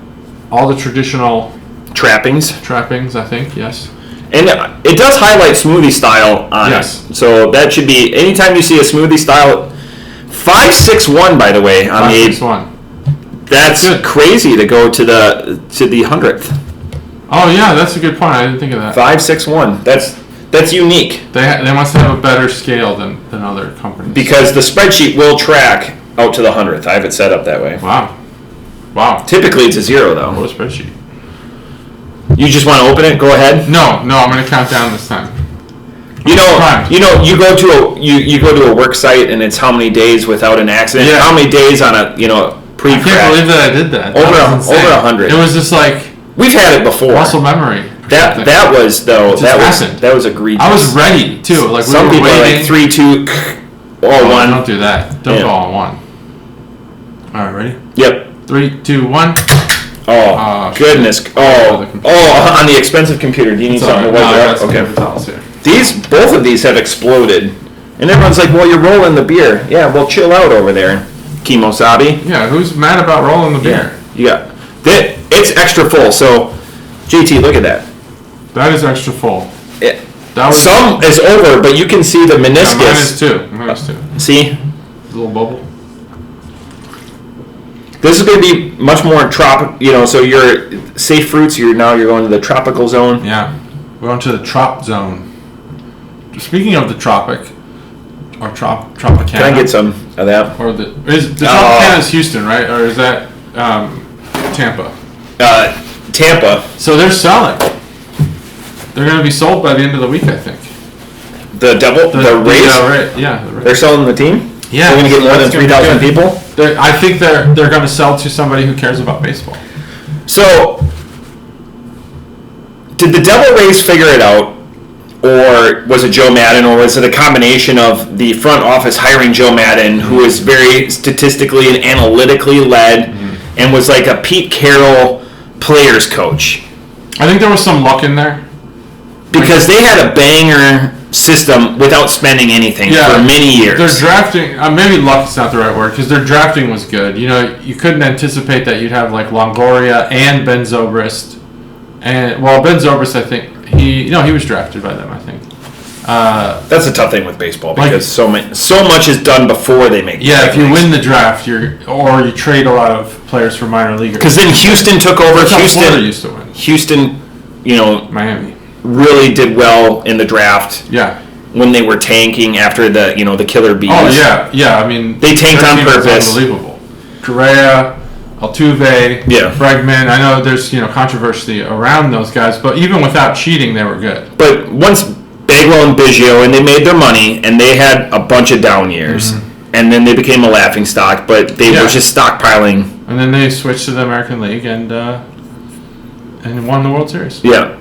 All the traditional Trappings. trappings, I think. Yes. And it does highlight smoothie style on Yes. it. So that should be, anytime you see a smoothie style, 561 by the way on the 561. That's Good. crazy to go to the 100th. Oh yeah, that's a good point. I didn't think of that. 561. That's unique They must have a better scale than other companies. because the spreadsheet will track out to the 100th. I have it set up that way. Wow. Typically it's a 0 though. What a spreadsheet. You just want to open it? Go ahead. No, I'm gonna count down this time. You Fine. you go to a work site and it's how many days without an accident? Yeah. How many days on a pre-crash? I can't believe that I did that. That was insane. Over 100. It was just like We've had it before. muscle memory. That was though It just happened. that was egregious. I was ready too. Like Some we were people are waiting. like 3, 2, or Oh, 1. Don't do that. Don't Yeah. go on one. All right, ready? Yep. 3, 2, 1. Oh, Oh, goodness. shit. Oh, on the expensive computer. Do you need something to wipe it up? Okay. Okay. Both of these have exploded, and everyone's like, "Well, you're rolling the beer." Yeah, well, chill out over there, Kimosabi. Yeah, who's mad about rolling the beer? You got that. It's extra full. So, JT, look at that. That is extra full. It, That was some is over, but you can see the yeah, mine is meniscus. two. Mine is two. See, A little bubble. this is going to be much more tropical. So you're safe fruits. You're going to the tropical zone. Yeah, we're going to the trop zone. Speaking of the tropic, or Tropicana. Can I get some of that? Or the Tropicana is Houston, right? Or is that Tampa? Tampa. So they're selling. They're going to be sold by the end of the week, I think. The Rays. Yeah, the Rays. They're selling the team. Yeah, They're going to get more than that's gonna be 3,000 good. people. I think they're going to sell to somebody who cares about baseball. So, did the Devil Rays figure it out, or was it Joe Madden, or was it a combination of the front office hiring Joe Madden, who is very statistically and analytically led, and was like a Pete Carroll players coach? I think there was some luck in there. Because they had a banger system without spending anything for many years. Their drafting, maybe luck is not the right word, because their drafting was good. You couldn't anticipate that you'd have like Longoria and Ben Zobrist. And Ben Zobrist, I think he was drafted by them. I think. That's a tough thing with baseball because so much is done before they make. Yeah, if you win the draft, or you trade a lot of players for minor leaguers. Because then Houston took over. That's how Florida used to win. Houston, Miami really did well in the draft. Yeah. When they were tanking after the killer bees. Oh yeah. I mean, they tanked on purpose. Unbelievable. Correa, Altuve, Bregman. I know there's controversy around those guys, but even without cheating, they were good. But once Bagwell and Biggio, and they made their money, and they had a bunch of down years, and then they became a laughingstock. But they were just stockpiling. And then they switched to the American League and won the World Series. Yeah.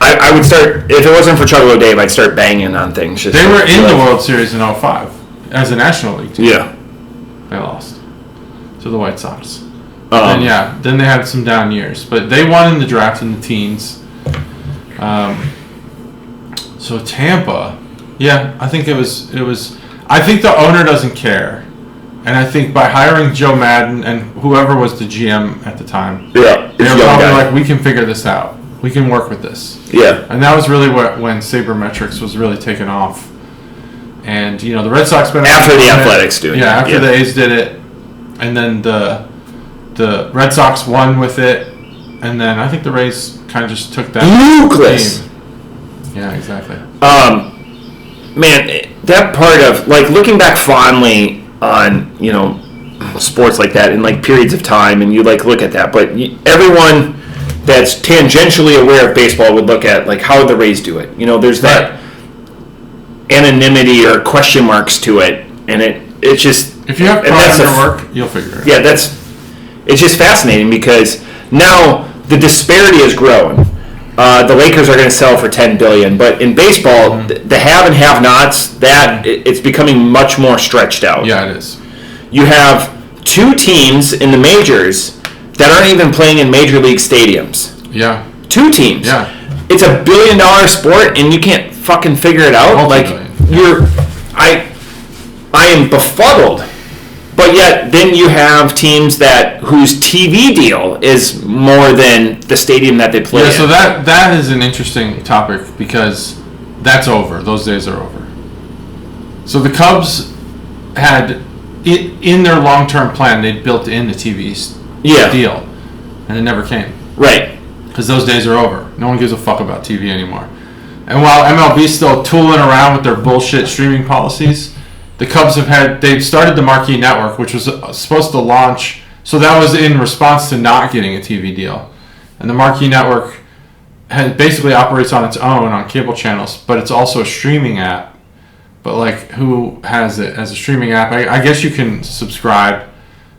I would start, if it wasn't for Chuckle Dave, I'd start banging on things. They were in the World Series in 2005 as a National League team. Yeah. They lost to the White Sox. Then they had some down years. But they won in the draft in the teens. So Tampa, I think it was. I think the owner doesn't care. And I think by hiring Joe Madden and whoever was the GM at the time, they were probably like, we can figure this out. We can work with this. Yeah. And that was really when Sabermetrics was really taken off. And, the Red Sox been after the Athletics doing it. Yeah, after the A's did it. And then the Red Sox won with it. And then I think the Rays kind of just took that Lucas. team. Yeah, exactly. Man, that part of, like, looking back fondly on, sports like that in, like, periods of time, and you, like, look at that. But everyone that's tangentially aware of baseball would look at, like, how the Rays do it. There's that. anonymity or question marks to it, and it's just If you have pride in your work, you'll figure it out. It's just fascinating because now the disparity has grown. The Lakers are going to sell for $10 billion, but in baseball, the have and have-nots, it's becoming much more stretched out. Yeah, it is. You have 2 teams in the majors that aren't even playing in major league stadiums. Yeah. 2 teams. Yeah. It's a $1 billion sport, and you can't fucking figure it out. I am befuddled. But yet, then you have teams whose TV deal is more than the stadium that they play in. So that is an interesting topic because that's over. Those days are over. So the Cubs had in their long-term plan, they built in the TV deal, and it never came. Right. Because those days are over. No one gives a fuck about TV anymore. And while MLB's still tooling around with their bullshit streaming policies, the Cubs they've started the Marquee Network, which was supposed to launch, so that was in response to not getting a TV deal. And the Marquee Network basically operates on its own on cable channels, but it's also a streaming app. But like, who has it as a streaming app? I guess you can subscribe.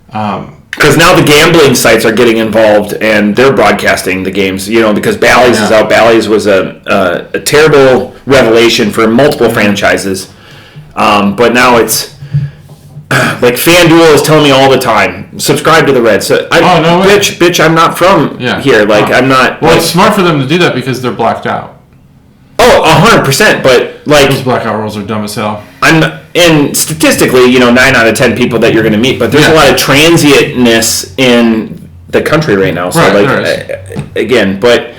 Because now the gambling sites are getting involved and they're broadcasting the games, because Bally's is out. Bally's was a terrible revelation for multiple franchises. But now it's like FanDuel is telling me all the time, subscribe to the Reds. So bitch, I'm not from here. I'm not. Well, it's smart for them to do that because they're blacked out. Oh, 100%. But those blackout rules are dumb as hell. And statistically, 9 out of 10 people that you're going to meet, but there's a lot of transientness in the country right now. So again, but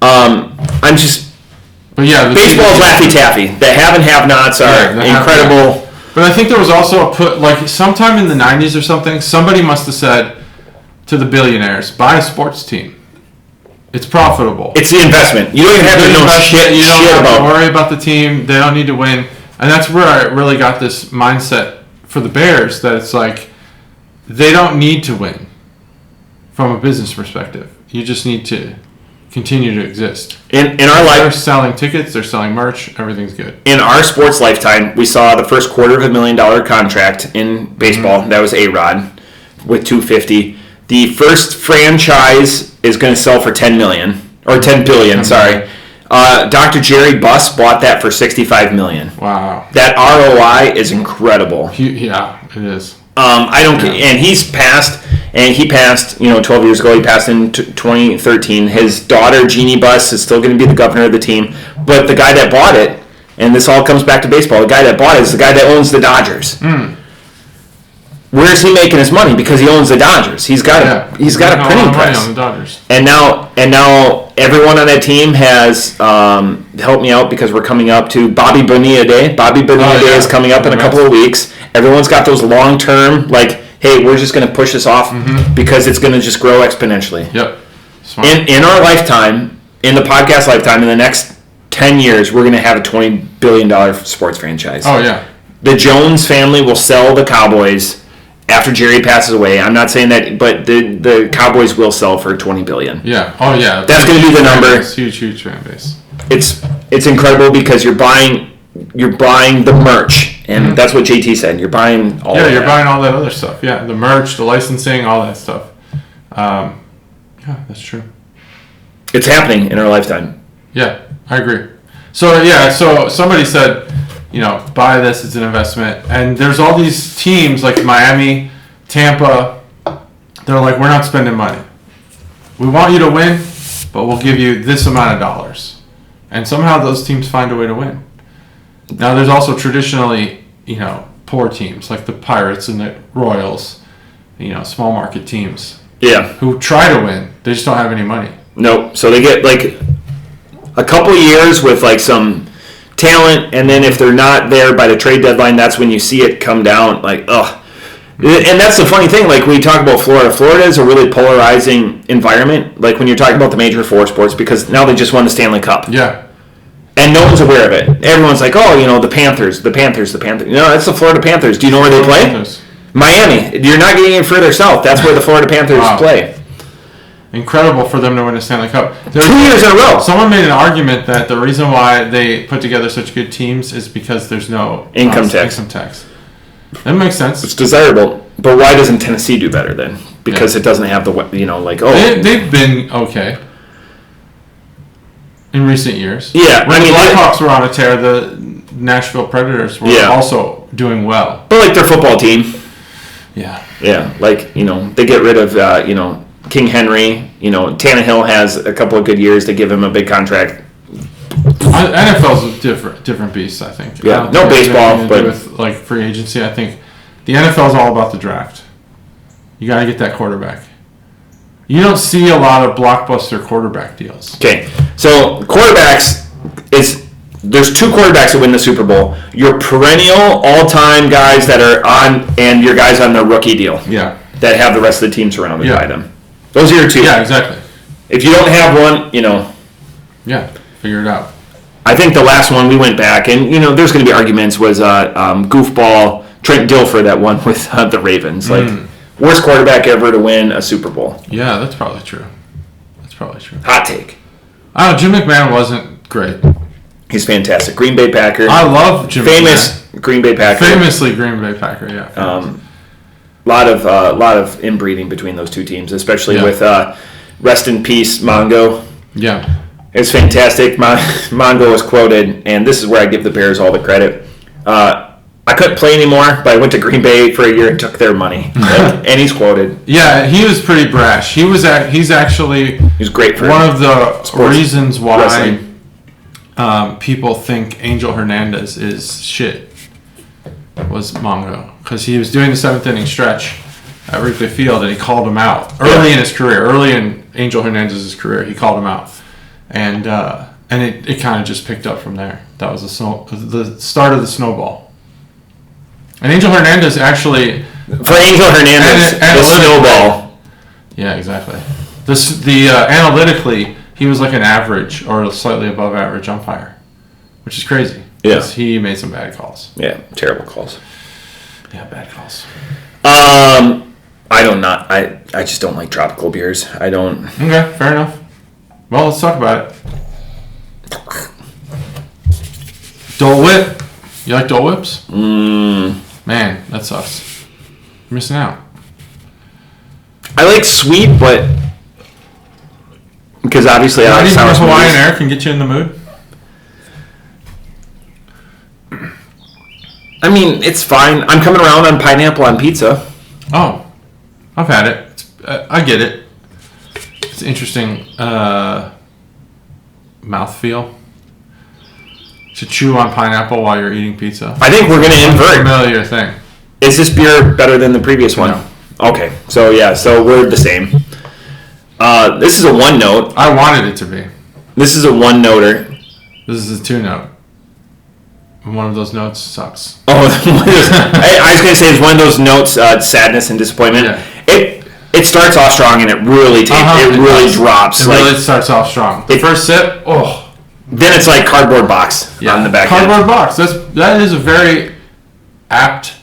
I'm just. But yeah, baseball's Laffy Taffy. The have and have-nots are incredible. But I think there was also sometime in the 90s or something, somebody must have said to the billionaires, buy a sports team. It's profitable. It's the investment. You don't even have to know shit You don't have about. to worry about the team. They don't need to win. And that's where I really got this mindset for the Bears that it's like they don't need to win from a business perspective. You just need to continue to exist. In our life, they're selling tickets, they're selling merch, everything's good. In our sports lifetime, we saw the first $250,000 contract in baseball. That was A-Rod with $250. The first franchise is going to sell for $10 million or $10 billion. Sorry, Dr. Jerry Buss bought that for $65 million. Wow, that ROI is incredible. Yeah, it is. I don't, and he passed. 12 years ago. He passed in 2013. His daughter, Jeannie Buss, is still going to be the governor of the team. But the guy that bought it, and this all comes back to baseball, the guy that bought it is the guy that owns the Dodgers. Where is he making his money? Because he owns the Dodgers. He's got a printing press. On the Dodgers. And now everyone on that team has helped me out because we're coming up to Bobby Bonilla Day. Bobby Bonilla Day is coming up in a couple of weeks. Everyone's got those long-term, hey, we're just going to push this off because it's going to just grow exponentially. Yep. Smart. In our lifetime, in the podcast lifetime, in the next 10 years, we're going to have a $20 billion sports franchise. Oh, yeah. The Jones family will sell the Cowboys after Jerry passes away. I'm not saying that, but the Cowboys will sell for $20 billion. Yeah. Oh, yeah. That's going to be the number. It's huge fan base. It's incredible because you're buying the merch. And that's what JT said. You're buying all you're buying all that other stuff. Yeah, the merch, the licensing, all that stuff. Yeah, that's true. It's happening in our lifetime. Yeah, I agree. So, so somebody said, buy this, it's an investment. And there's all these teams like Miami, Tampa, they're like, we're not spending money. We want you to win, but we'll give you this amount of dollars. And somehow those teams find a way to win. Now, there's also traditionally, poor teams like the Pirates and the Royals, small market teams. Yeah. Who try to win. They just don't have any money. Nope. So they get a couple of years with some talent, and then if they're not there by the trade deadline, that's when you see it come down. Ugh. And that's the funny thing. We talk about Florida. Florida is a really polarizing environment. When you're talking about the major four sports, because now they just won the Stanley Cup. Yeah. And no one's aware of it. Everyone's like, the Panthers. No, it's the Florida Panthers. Do you know where they play? Panthers. Miami. You're not getting any further south. That's where the Florida Panthers play. incredible for them to win a Stanley Cup. 2 years in a row. Someone made an argument that the reason why they put together such good teams is because there's no income tax. That makes sense. It's desirable, but why doesn't Tennessee do better then? Because it doesn't have the They've been okay in recent years. Yeah, when the Blackhawks were on a tear, the Nashville Predators were also doing well. But like their football team. Yeah. Yeah, they get rid of King Henry. Tannehill has a couple of good years to give him a big contract. NFL's a different beast, I think. Yeah, no baseball, but with free agency, I think the NFL's all about the draft. You got to get that quarterback. You don't see a lot of blockbuster quarterback deals. Okay, so quarterbacks there's 2 quarterbacks that win the Super Bowl. Your perennial all-time guys that are on, and your guys on their rookie deal. Yeah. That have the rest of the team surrounded by them. Those are your 2. Yeah, exactly. If you don't have one, Yeah, figure it out. I think the last one we went back, and there's going to be arguments, was goofball Trent Dilfer that won with the Ravens. Worst quarterback ever to win a Super Bowl. Yeah, that's probably true. Hot take. I don't know, Jim McMahon wasn't great. He's fantastic. Green Bay Packer. I love Jim McMahon. Green Bay Packer. Famously Green Bay Packer, yeah. Lot of inbreeding between those 2 teams, especially with rest in peace Mongo. Yeah. It's fantastic. Mongo was quoted, and this is where I give the Bears all the credit. I couldn't play anymore, but I went to Green Bay for a year and took their money. And he's quoted. Yeah, he was pretty brash. He's actually great for one of the reasons why wrestling. People think Angel Hernandez is shit was Mongo, because he was doing the 7th inning stretch at Wrigley Field and he called him out early in his career, early in Angel Hernandez's career. He called him out, and it kind of just picked up from there. That was the start of the snowball. And Angel Hernandez actually for Angel Hernandez the snowball. Yeah, exactly. Analytically, he was like an average or slightly above average umpire, which is crazy. Yeah. He made some bad calls. Yeah, terrible calls. Yeah, bad calls. I just don't like tropical beers. I don't. Okay, fair enough. Well, let's talk about it. Dole Whip. You like Dole Whips? Man, that sucks. You're missing out. I like sweet, but because obviously I like sour smoothies. Hawaiian Air can get you in the mood. I mean, it's fine. I'm coming around on pineapple on pizza. Oh, I've had it. I get it. It's interesting mouthfeel. To chew on pineapple while you're eating pizza. I think we're going to invert. Familiar thing. Is this beer better than the previous one? No. Okay, so we're the same. This is a 1 note. I wanted it to be. This is a 1 noter. This is a 2 note. One of those notes sucks. Oh, I was going to say it's one of those notes, sadness and disappointment. Yeah. It starts off strong and it really drops. It really starts off strong. The first sip, Then it's like cardboard box on the back cardboard end. box. That is a very apt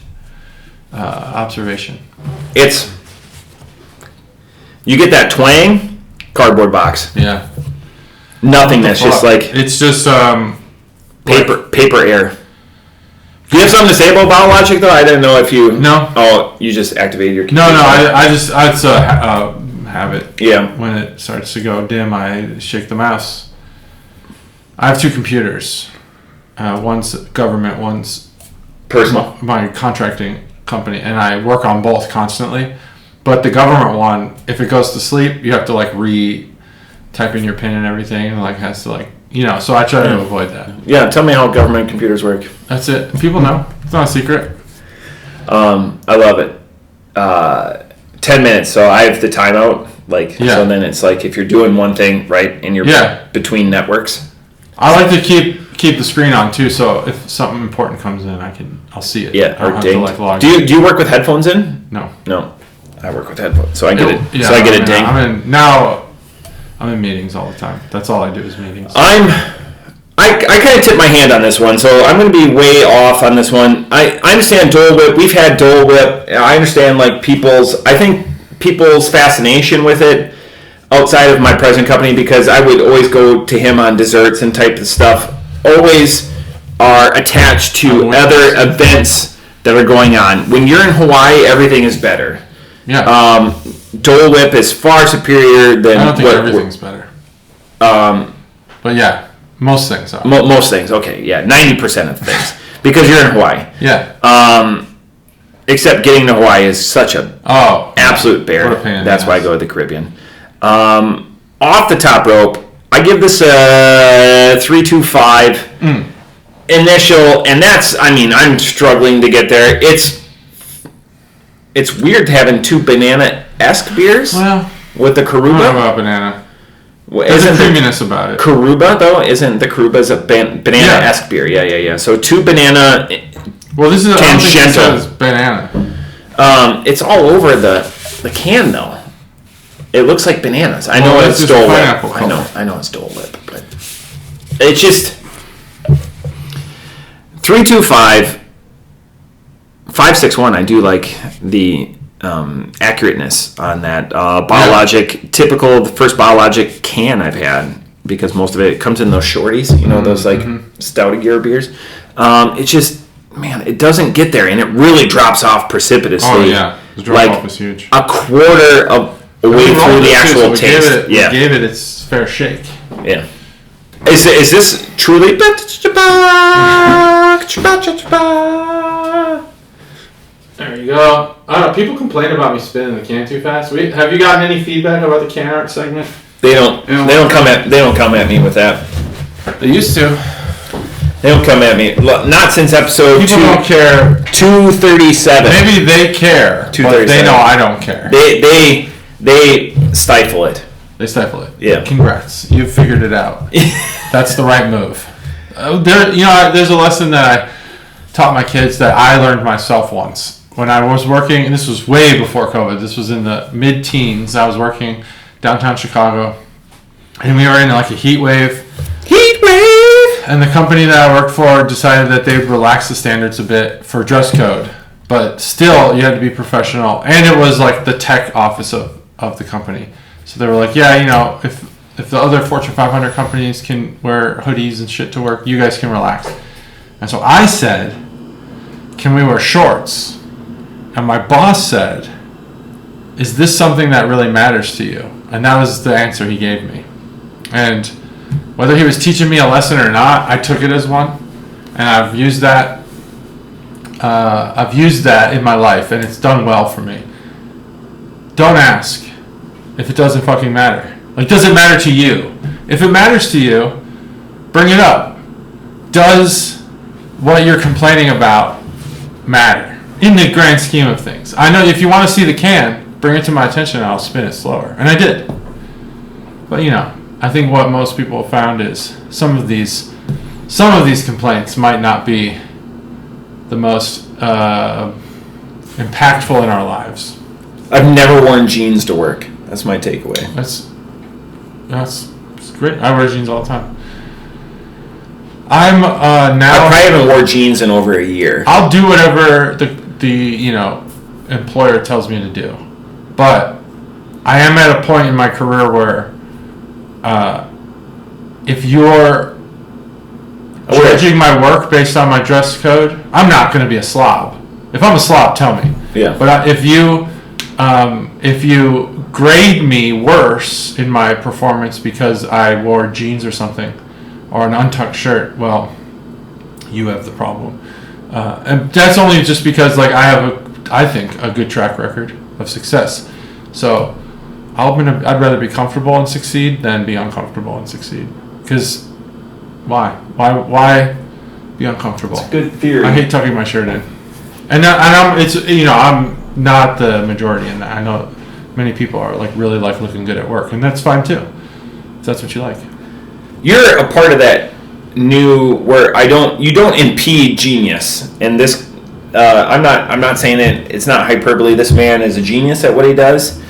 observation. You get that twang, cardboard box. Yeah. Nothingness, just like it's just paper air. Do you have something to say about bowel logic though? I didn't know if you. No. Oh, you just activated your. No. It's a habit. Yeah. When it starts to go dim, I shake the mouse. I have 2 computers. One's government, one's personal. My contracting company, and I work on both constantly. But the government one, if it goes to sleep, you have to type in your PIN and everything, and has to so I try to avoid that. Yeah, tell me how government computers work. That's it. People know. It's not a secret. I love it. 10 minutes, so I have the timeout. So then it's if you're doing one thing right, and you're between networks. I like to keep the screen on too, so if something important comes in, I'll see it. Yeah, or dinged. log do you work with headphones in? No. I work with headphones, so I get it. Yeah, so I get a ding. I'm in meetings all the time. That's all I do is meetings. I kind of tip my hand on this one, so I'm going to be way off on this one. I understand Dole Whip. We've had Dole Whip. I understand people's fascination with it. outside of my present company, because I would always go to him on desserts and type of stuff, always are attached to other events that are going on. When you're in Hawaii, everything is better. Yeah. Dole Whip is far superior than I don't think everything's better. But yeah, most things are. Most things, okay, yeah, 90% of things, because you're in Hawaii. Yeah. Except getting to Hawaii is such a absolute bear. What a pain in the That's why I ass. go to the Caribbean. Off the top rope, I give this a 3.25 initial, and that's, I mean, I'm struggling to get there. It's weird having two banana-esque beers with the I don't Karuba. know about banana. Well, There's a isn't the creaminess about it. Karuba, though? Isn't the Karuba's a banana-esque beer? Yeah. So two banana... Well, this is I don't think it Tangential. says banana. It's all over the can, though. It looks like bananas. I know Well, it's it's Dole Whip. pineapple color. I know it's Dole Whip, but it's just 3.25, 5.61. I do like the accurateness on that biologic, typical of the first biologic can I've had, because most of it comes in those shorties, you know, those like stouty gear beers. It's just, man, it doesn't get there, and it really drops off precipitously. Oh yeah, the drop off is huge. A quarter of a way through the actual taste. We gave it its fair shake. Yeah. Is this truly? There you go. I don't know. People complain about me spinning the can too fast. Have you gotten any feedback about the can art segment? They don't come at me with that. They used to. They don't come at me. Not since episode People don't care. 237. Maybe they care, but they know I don't care. They stifle it. They stifle it. Yeah. Congrats. You've figured it out. That's the right move. There's a lesson that I taught my kids that I learned myself once. When I was working, and this was way before COVID, this was in the mid-teens, I was working downtown Chicago, and we were in like a heat wave. And the company that I worked for decided that they would relax the standards a bit for dress code. But still, you had to be professional. And it was like the tech office of the company. So they were like, yeah, you know, if the other Fortune 500 companies can wear hoodies and shit to work, you guys can relax. And so I said, can we wear shorts? And my boss said, is this something that really matters to you? And that was the answer he gave me. And whether he was teaching me a lesson or not, I took it as one. And I've used that in my life, and it's done well for me. Don't ask if it doesn't fucking matter. Like, does it matter to you? If it matters to you, bring it up. Does what you're complaining about matter in the grand scheme of things? I know if you want to see the can, bring it to my attention and I'll spin it slower. And I did. But, you know, I think what most people have found is some of these complaints might not be the most impactful in our lives. I've never worn jeans to work. That's my takeaway. That's great. I wear jeans all the time. I'm now. I probably haven't worn jeans in over a year. I'll do whatever the employer tells me to do, but I am at a point in my career where if you're judging my work based on my dress code, I'm not going to be a slob. If I'm a slob, tell me. Yeah. But if you grade me worse in my performance because I wore jeans or something, or an untucked shirt, well, you have the problem. And that's only just because like I have I think a good track record of success. So I'd rather be comfortable and succeed than be uncomfortable and succeed. Because why be uncomfortable? It's a good theory. I hate tucking my shirt in, and I'm not the majority in that. I know many people are really like looking good at work, and that's fine too. If that's what you like. You're a part of that new where you don't impede genius, and this I'm not saying it's not hyperbole. This man is a genius at what he does,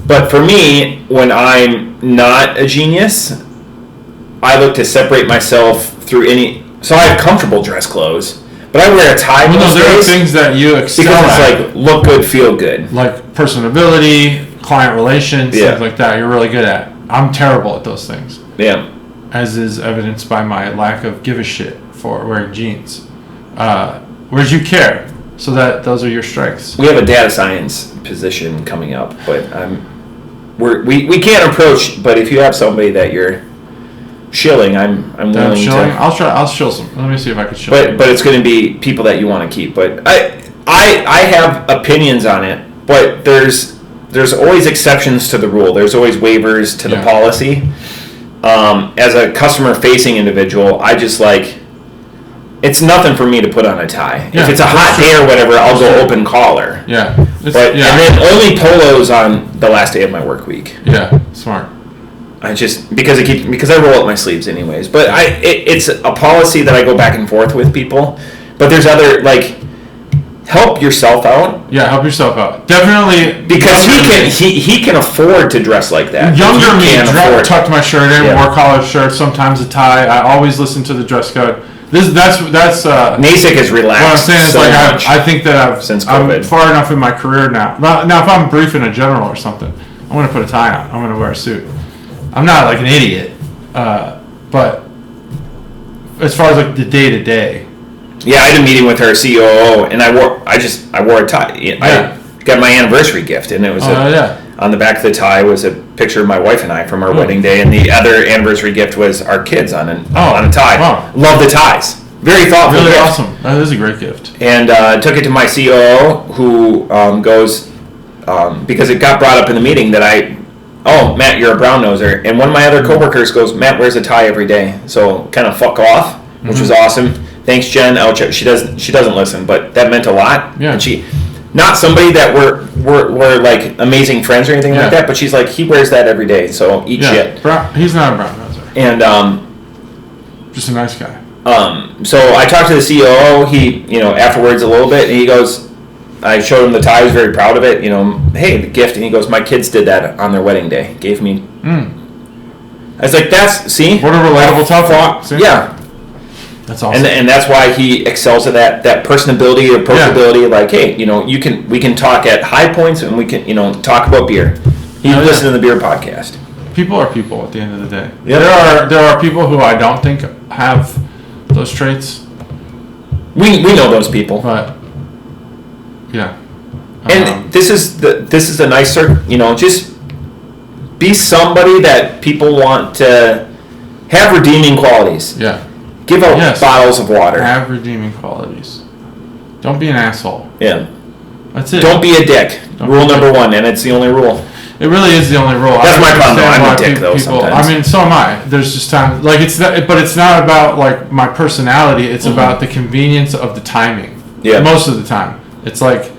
but for me, when I'm not a genius, I look to separate myself through any. So I have comfortable dress clothes, but I wear a tie. Well, no, there are things that you excel because it's at. like look good, feel good, like personability, client relations, Yeah. things like that. You're really good at. I'm terrible at those things. Yeah. As is evidenced by my lack of give a shit for wearing jeans. Whereas you care, so that those are your strengths. We have a data science position coming up, but we can't approach. But if you have somebody that you're shilling, I'm willing Shilling? to. I'll shill some. Let me see if I can shill. But it's going to be people that you want to keep. But I have opinions on it. But there's always exceptions to the rule. There's always waivers to the policy. As a customer-facing individual, I just like. It's nothing for me to put on a tie. Yeah, if it's a hot day or whatever, I'll go open collar. Yeah. And then only polos on the last day of my work week. Yeah, smart. I just because I roll up my sleeves anyways. But it's a policy that I go back and forth with people. But there's other like help yourself out. Yeah, help yourself out. Definitely because he can afford to dress like that. Younger me tucked my shirt in, wore collared shirts, sometimes a tie. I always listen to the dress code. That's NASIC is relaxed. What I'm saying is so I think that since COVID. I'm far enough in my career now. Now, if I'm briefing a general or something, I'm going to put a tie on. I'm going to wear a suit. I'm not like an idiot, but as far as like the day to day. Yeah, I had a meeting with our COO, and I wore a tie. Yeah. I got my anniversary gift, and it was on the back of the tie was a picture of my wife and I from our wedding day, and the other anniversary gift was our kids on a tie. Wow. Love the ties. Very thoughtful. Really gift. awesome. That is a great gift. And took it to my COO, who goes because it got brought up in the meeting that Matt, you're a brown noser, and one of my other coworkers goes, Matt wears a tie every day, so kind of fuck off, which was awesome. Thanks, Jen. She doesn't listen, but that meant a lot. Yeah. And she, not somebody that we're like amazing friends or anything like that, but she's like, he wears that every day, so eat shit. He's not a brown noser. And just a nice guy. So I talked to the COO. He, afterwards a little bit, and he goes, I showed him the tie. He was very proud of it. Hey, the gift, and he goes, my kids did that on their wedding day. Gave me. I was like, see, what a relatable tough. Yeah. That's awesome. And that's why he excels at that personability, approachability. Like, hey, we can talk at high points, and we can, talk about beer. He listened to the beer podcast. People are people at the end of the day. Yeah. There are people who I don't think have those traits. We know those people. But yeah. And this is a nice just be somebody that people want to have redeeming qualities. Yeah. Give out bottles of water. Have redeeming qualities. Don't be an asshole. Yeah. That's it. Don't be a dick. Rule number 1, and it's the only rule. It really is the only rule. That's my problem, though. I'm a dick, though, sometimes. I mean, so am I. There's just times, like, but it's not about, like, my personality. It's about the convenience of the timing. Yeah. Most of the time. It's like,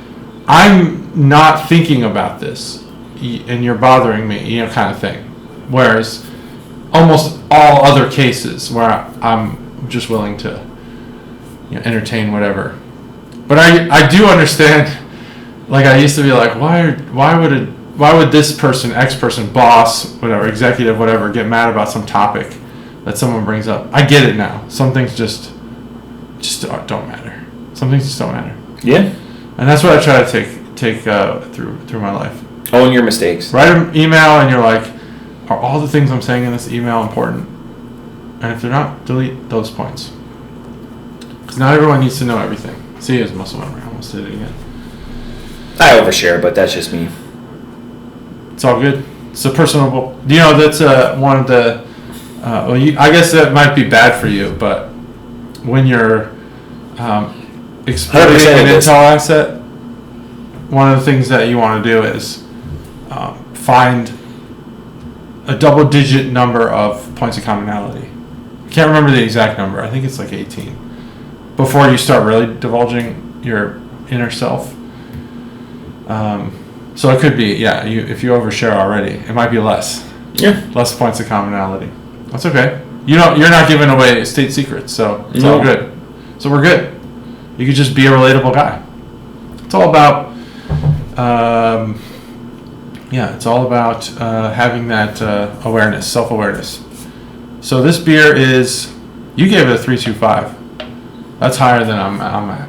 I'm not thinking about this, and you're bothering me, kind of thing. Whereas, almost all other cases where I'm just willing to entertain whatever. But I do understand, like, I used to be like, why would this person, X person, boss, whatever, executive, whatever, get mad about some topic that someone brings up? I get it now. Some things just don't matter. Some things just don't matter. Yeah. And that's what I try to take through my life. Own your mistakes. Write an email and you're like, are all the things I'm saying in this email important? And if they're not, delete those points. Because not everyone needs to know everything. See, it's muscle memory. I almost did it again. I overshare, but that's just me. It's all good. It's a personable. That's one of the. I guess that might be bad for you, but when you're exploiting an intel asset, one of the things that you want to do is find a double-digit number of points of commonality. I can't remember the exact number. I think it's like 18. Before you start really divulging your inner self. So it could be, if you overshare already, it might be less. Yeah. Less points of commonality. That's okay. You're not giving away state secrets, so it's all good. So we're good. You could just be a relatable guy. It's all about, it's all about having that awareness, self-awareness. So this beer you gave it a 3.25. That's higher than I'm at.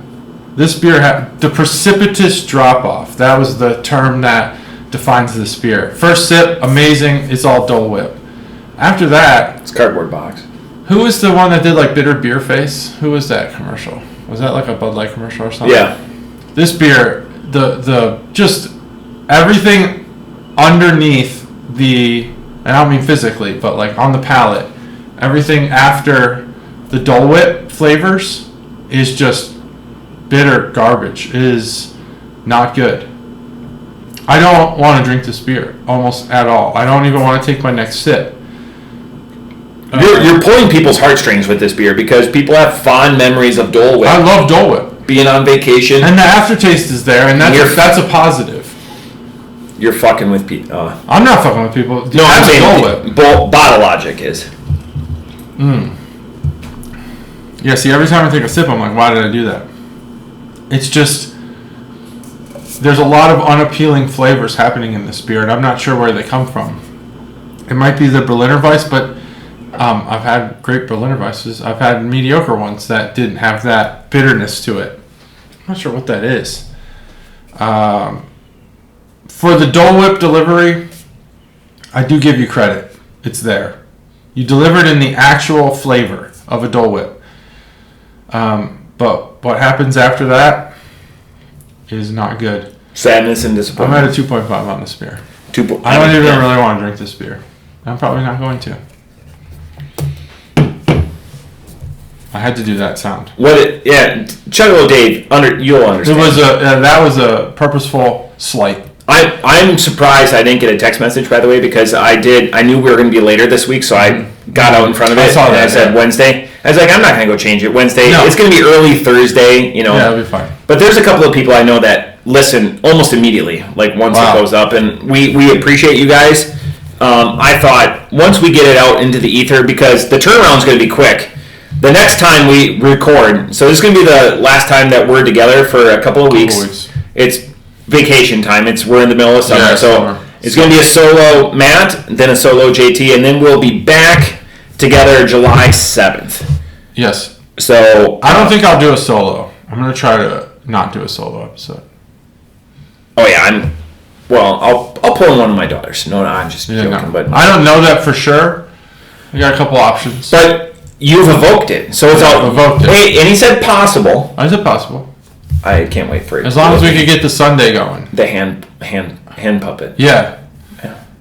This beer had the precipitous drop-off. That was the term that defines this beer. First sip, amazing. It's all Dole Whip. After that, It's cardboard box. who was the one that did like bitter beer face? Who was that commercial? Was that like a Bud Light commercial or something? Yeah. This beer, the just everything underneath the, and I don't mean physically, but like on the palate, everything after the Dole Whip flavors is just bitter garbage. It is not good. I don't want to drink this beer almost at all. I don't even want to take my next sip. You're pulling people's heartstrings with this beer because people have fond memories of Dole Whip. I love Dole Whip. Being on vacation. And the aftertaste is there, and that's a positive. You're fucking with people. I'm not fucking with people. No, I'm saying Dole Whip. Bottle Logic is. Yeah, see, every time I take a sip, I'm like, why did I do that? It's just, there's a lot of unappealing flavors happening in this beer, and I'm not sure where they come from. It might be the Berliner Weiss, but I've had great Berliner Weisses. I've had mediocre ones that didn't have that bitterness to it. I'm not sure what that is. For the Dole Whip delivery, I do give you credit. It's there. You delivered in the actual flavor of a Dole Whip. But what happens after that is not good. Sadness and I'm disappointment. at a 2.5 on this beer. I I don't even really want to drink this beer. I'm probably not going to. I had to do that sound. Chugalo Dave, you'll understand. It was that was a purposeful slight. I'm surprised I didn't get a text message, by the way, because I knew we were going to be later this week, so I got out in front of it. I saw that, and I said Wednesday. I was like, I'm not going to go change it Wednesday. No. It's going to be early Thursday, Yeah, it'll be fine. But there's a couple of people I know that listen almost immediately, like once it goes up, and we appreciate you guys. I thought once we get it out into the ether, because the turnaround's going to be quick. The next time we record, so this is going to be the last time that we're together for a couple of weeks. It's vacation time. We're in the middle of summer, Yeah, so summer. it's going to be a solo Matt, then a solo JT, and then we'll be back together July 7th. Yes. So I don't think I'll do a solo. I'm going to try to not do a solo episode. Oh yeah, I'll pull in one of my daughters. No, I'm just joking. No. But I don't know that for sure. I got a couple options. But you've evoked it, so it's all evoked it. Hey, and he said possible. Is it possible? I can't wait for it. As long as we could get the Sunday going. The hand puppet. Yeah.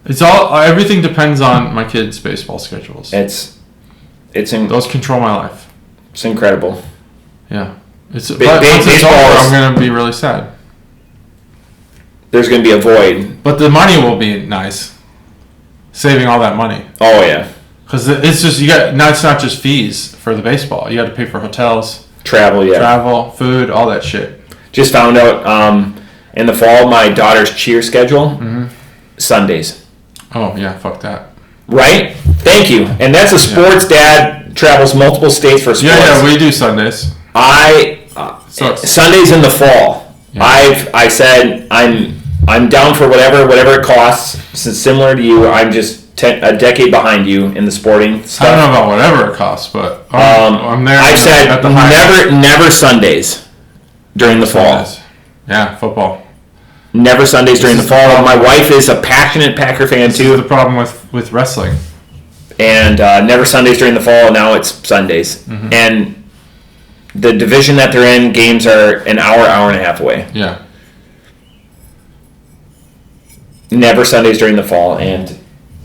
It's all. Everything depends on my kids' baseball schedules. Those control my life. It's incredible. Yeah. Once it's baseball over, is- I'm going to be really sad. There's going to be a void. But the money will be nice. Saving all that money. Oh yeah. Because it's just, it's not just fees for the baseball. You got to pay for hotels, Travel, food, all that shit. Just found out in the fall my daughter's cheer schedule. Sundays. Oh, yeah, fuck that. Right? Thank you. And that's a sports dad, travels multiple states for sports. Yeah, we do Sundays. Sundays in the fall. Yeah. I said I'm down for whatever it costs. Similar to you, I'm just a decade behind you in the sporting stuff. I don't know about whatever it costs, but I'm there. I've said never Sundays during the fall. Yeah, football. Never Sundays during the fall. My wife is a passionate Packer fan too. This is the problem with wrestling. And never Sundays during the fall. Now it's Sundays. And the division that they're in, games are an hour and a half away. Yeah. Never Sundays during the fall, and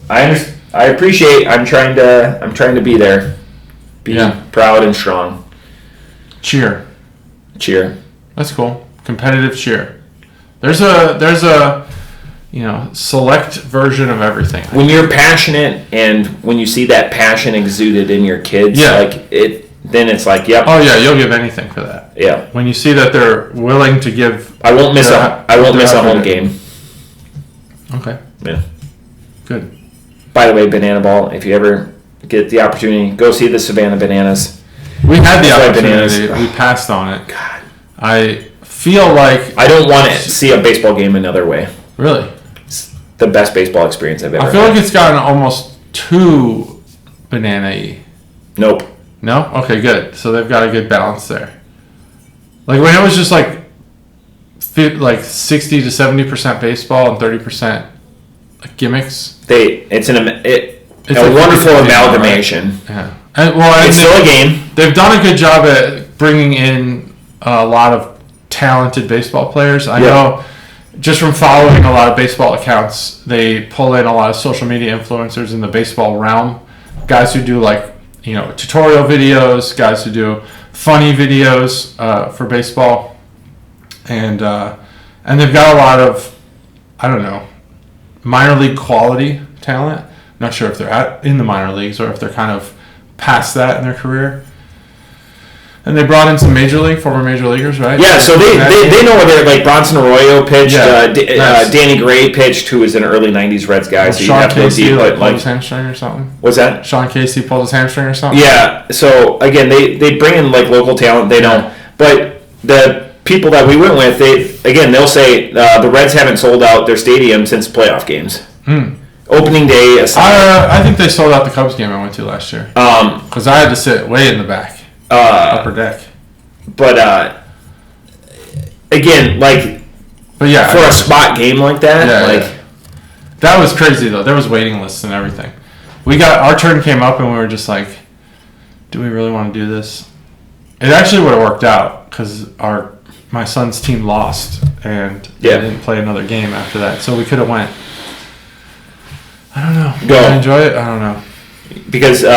I appreciate. I'm trying to be there. Be proud and strong. Cheer. That's cool. Competitive cheer. There's a select version of everything. When you're passionate and when you see that passion exuded in your kids, then it's like, yep. Oh yeah, you'll give anything for that. Yeah. When you see that they're willing to give. I won't miss a home game. Okay. Yeah. Good. By the way, Banana Ball, if you ever get the opportunity, go see the Savannah Bananas. We had the opportunity. We passed on it. God. I feel like I don't want to see a baseball game another way. Really? It's the best baseball experience I've ever had. I feel like it's gotten almost too banana-y. Nope. No? Okay, good. So they've got a good balance there. Like when it was just like like 60 to 70% baseball and 30% gimmicks. It's a like wonderful a amalgamation. Right? Yeah. And it's still a game. They've done a good job at bringing in a lot of talented baseball players. I know just from following a lot of baseball accounts, they pull in a lot of social media influencers in the baseball realm. Guys who do tutorial videos, guys who do funny videos for baseball. And they've got a lot of, minor league quality talent. Not sure if they're in the minor leagues or if they're kind of past that in their career. And they brought in some former major leaguers, right? Yeah, so they know where they're like Bronson Arroyo pitched, nice. Danny Gray pitched, who was an early '90s Reds guy. So Sean Casey pulled his hamstring or something. What's that? Sean Casey pulled his hamstring or something. Yeah. So again, they bring in like local talent. They don't, but the people that we went with, they'll say the Reds haven't sold out their stadium since playoff games. Opening day. I think they sold out the Cubs game I went to last year. Because I had to sit way in the back. Upper deck. But again, for a spot game like that, that was crazy though. There was waiting lists and everything. Our turn came up and we were just like, do we really want to do this? It actually would have worked out because my son's team lost and they didn't play another game after that, so we could have went. I don't know. Did I enjoy it? I don't know. Because we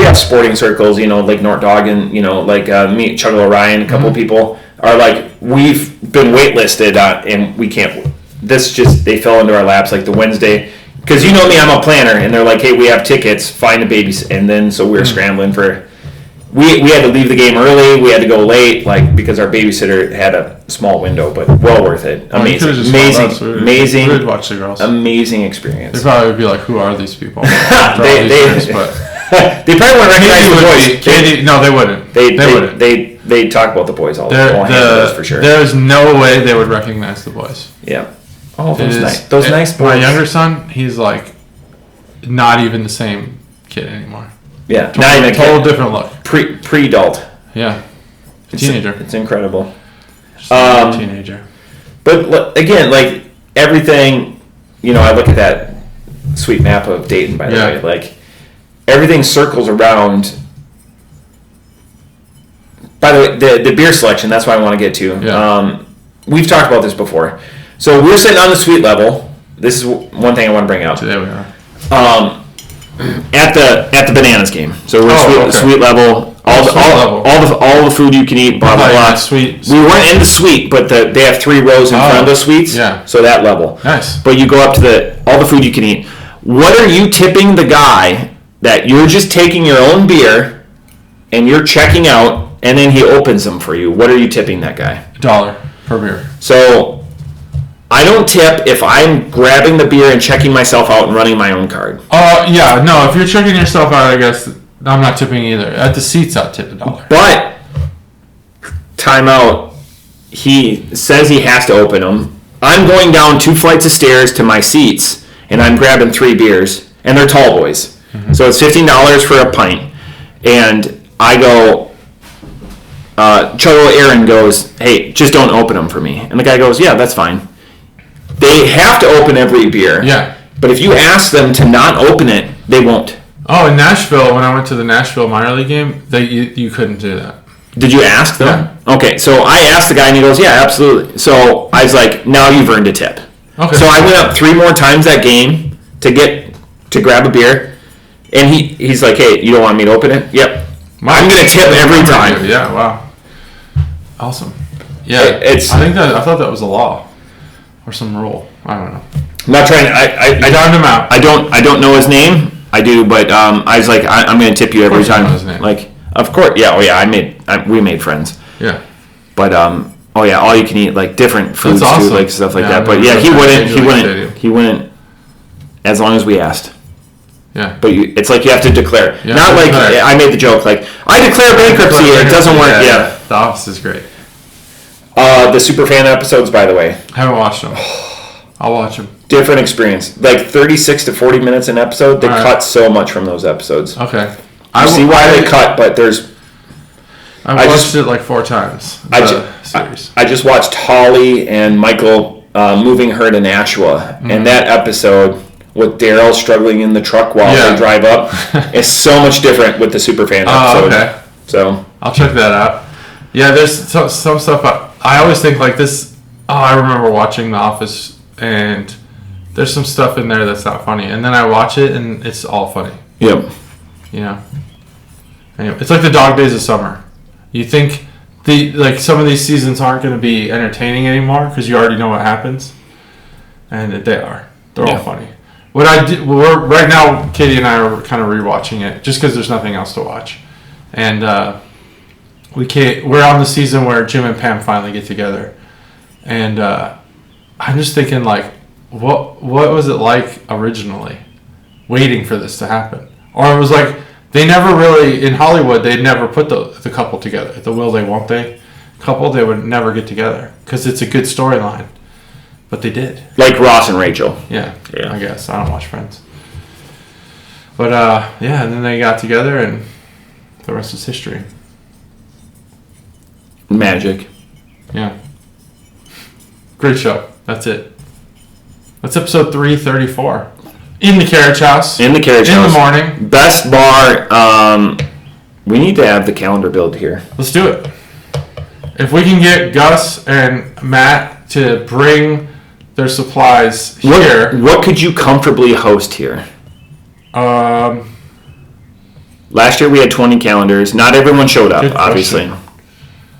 have sporting circles, like Nort Dog and, me, Chuggle Orion, a couple of people are like, we've been waitlisted and we can't, they fell into our laps like the Wednesday, because me, I'm a planner, and they're like, hey, we have tickets, find a babysitter, and then so we were scrambling we had to leave the game early, we had to go late, because our babysitter had a small window, but well worth it. Amazing, we'd watch the girls. Amazing experience. They probably would be like, who are these people? they probably wouldn't recognize the boys. They wouldn't. They talk about the boys all the time, for sure. There's no way they would recognize the boys. Yeah. Oh, those nice boys. My younger son, he's like not even the same kid anymore. Yeah, total different look. Pre-adult. Yeah, teenager. It's incredible. Teenager. But again, everything, I look at that sweet map of Dayton. By the way, everything circles around. By the way, the beer selection. That's what I want to get to. Yeah. We've talked about this before. So we're sitting on the suite level. This is one thing I want to bring out. There we are. At the Bananas game. So we're suite level. All the food you can eat. Blah blah blah. Suite. We weren't in the suite, but they have 3 rows in front of the suites. Yeah. So that level. Nice. But you go up to all the food you can eat. What are you tipping the guy that you're just taking your own beer and you're checking out, and then he opens them for you? What are you tipping that guy? $1 per beer. So I don't tip if I'm grabbing the beer and checking myself out and running my own card. No, if you're checking yourself out, I guess I'm not tipping either. At the seats, I'll tip $1. But, timeout, he says he has to open them. I'm going down 2 flights of stairs to my seats, and I'm grabbing 3 beers, and they're tall boys. Mm-hmm. So it's $15 for a pint. And I go, Cholo Aaron goes, hey, just don't open them for me. And the guy goes, yeah, that's fine. They have to open every beer. Yeah. But if you ask them to not open it, they won't. Oh, in Nashville, when I went to the Nashville minor league game, you couldn't do that. Did you ask them? Yeah. Okay, so I asked the guy, and he goes, yeah, absolutely. So I was like, now you've earned a tip. Okay. So I went up 3 more times that game to grab a beer, and he's like, hey, you don't want me to open it? Yep. I'm going to tip every time. Yeah, wow. Awesome. Yeah, I thought that was a law. Or some rule. I don't know. I'm not trying to. I found him out. I don't know his name. I do, but I was like, I'm going to tip you every time. Know his name. Of course, yeah. Oh yeah. We made friends. Yeah. But oh yeah, all you can eat different foods awesome. too, stuff like that. But yeah, he wouldn't. As long as we asked. Yeah. But it's you have to declare. Not declare. I made the joke I declare bankruptcy. It doesn't work. Yeah. The Office is great. The Superfan episodes, by the way. I haven't watched them. I'll watch them. Different experience. 36 to 40 minutes an episode. They cut so much from those episodes. Okay. I see why they cut, but there's... I watched it like 4 times. I just watched Holly and Michael moving her to Nashua, and that episode with Daryl struggling in the truck while they drive up is so much different with the Superfan episode. Okay. So I'll check that out. Yeah, there's some stuff. I always think like this. Oh, I remember watching The Office, and there's some stuff in there that's not funny, and then I watch it, and it's all funny. Yep. You know. Anyway, it's like the Dog Days of Summer. You think some of these seasons aren't going to be entertaining anymore because you already know what happens, and they are. They're all funny. What I do right now, Katie and I are kind of rewatching it just because there's nothing else to watch, and we're on the season where Jim and Pam finally get together, and I'm just thinking like, what was it like originally, waiting for this to happen, or it was like they never really in Hollywood they'd never put the couple together, the will they won't they couple, they would never get together because it's a good storyline, but they did. Like Ross and Rachel. Yeah. I guess I don't watch Friends, but and then they got together and the rest is history. Magic. Yeah. Great show. That's it. That's episode 334. In the Carriage House. In the Carriage House. In the morning. Best bar. We need to have the calendar build here. Let's do it. If we can get Gus and Matt to bring their supplies here. What could you comfortably host here? Last year we had 20 calendars. Not everyone showed up, obviously.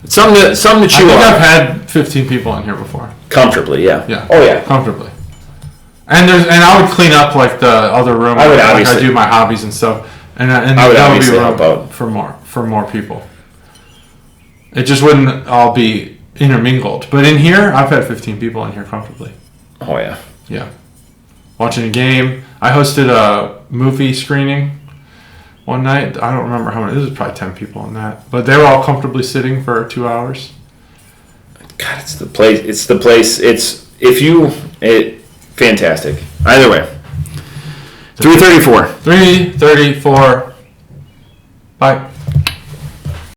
Something to chew on. I think I've had 15 people in here before. Comfortably, yeah. Yeah. Oh yeah. Comfortably. And I would clean up like the other room. I would obviously. I do my hobbies and stuff, and I would that would obviously be help out for more people. It just wouldn't all be intermingled. But in here, I've had 15 people in here comfortably. Oh yeah. Yeah. Watching a game. I hosted a movie screening one night. I don't remember how many. This was probably 10 people in that, but they were all comfortably sitting for 2 hours. God, it's the place. Fantastic. Either way. 334. 334. Bye.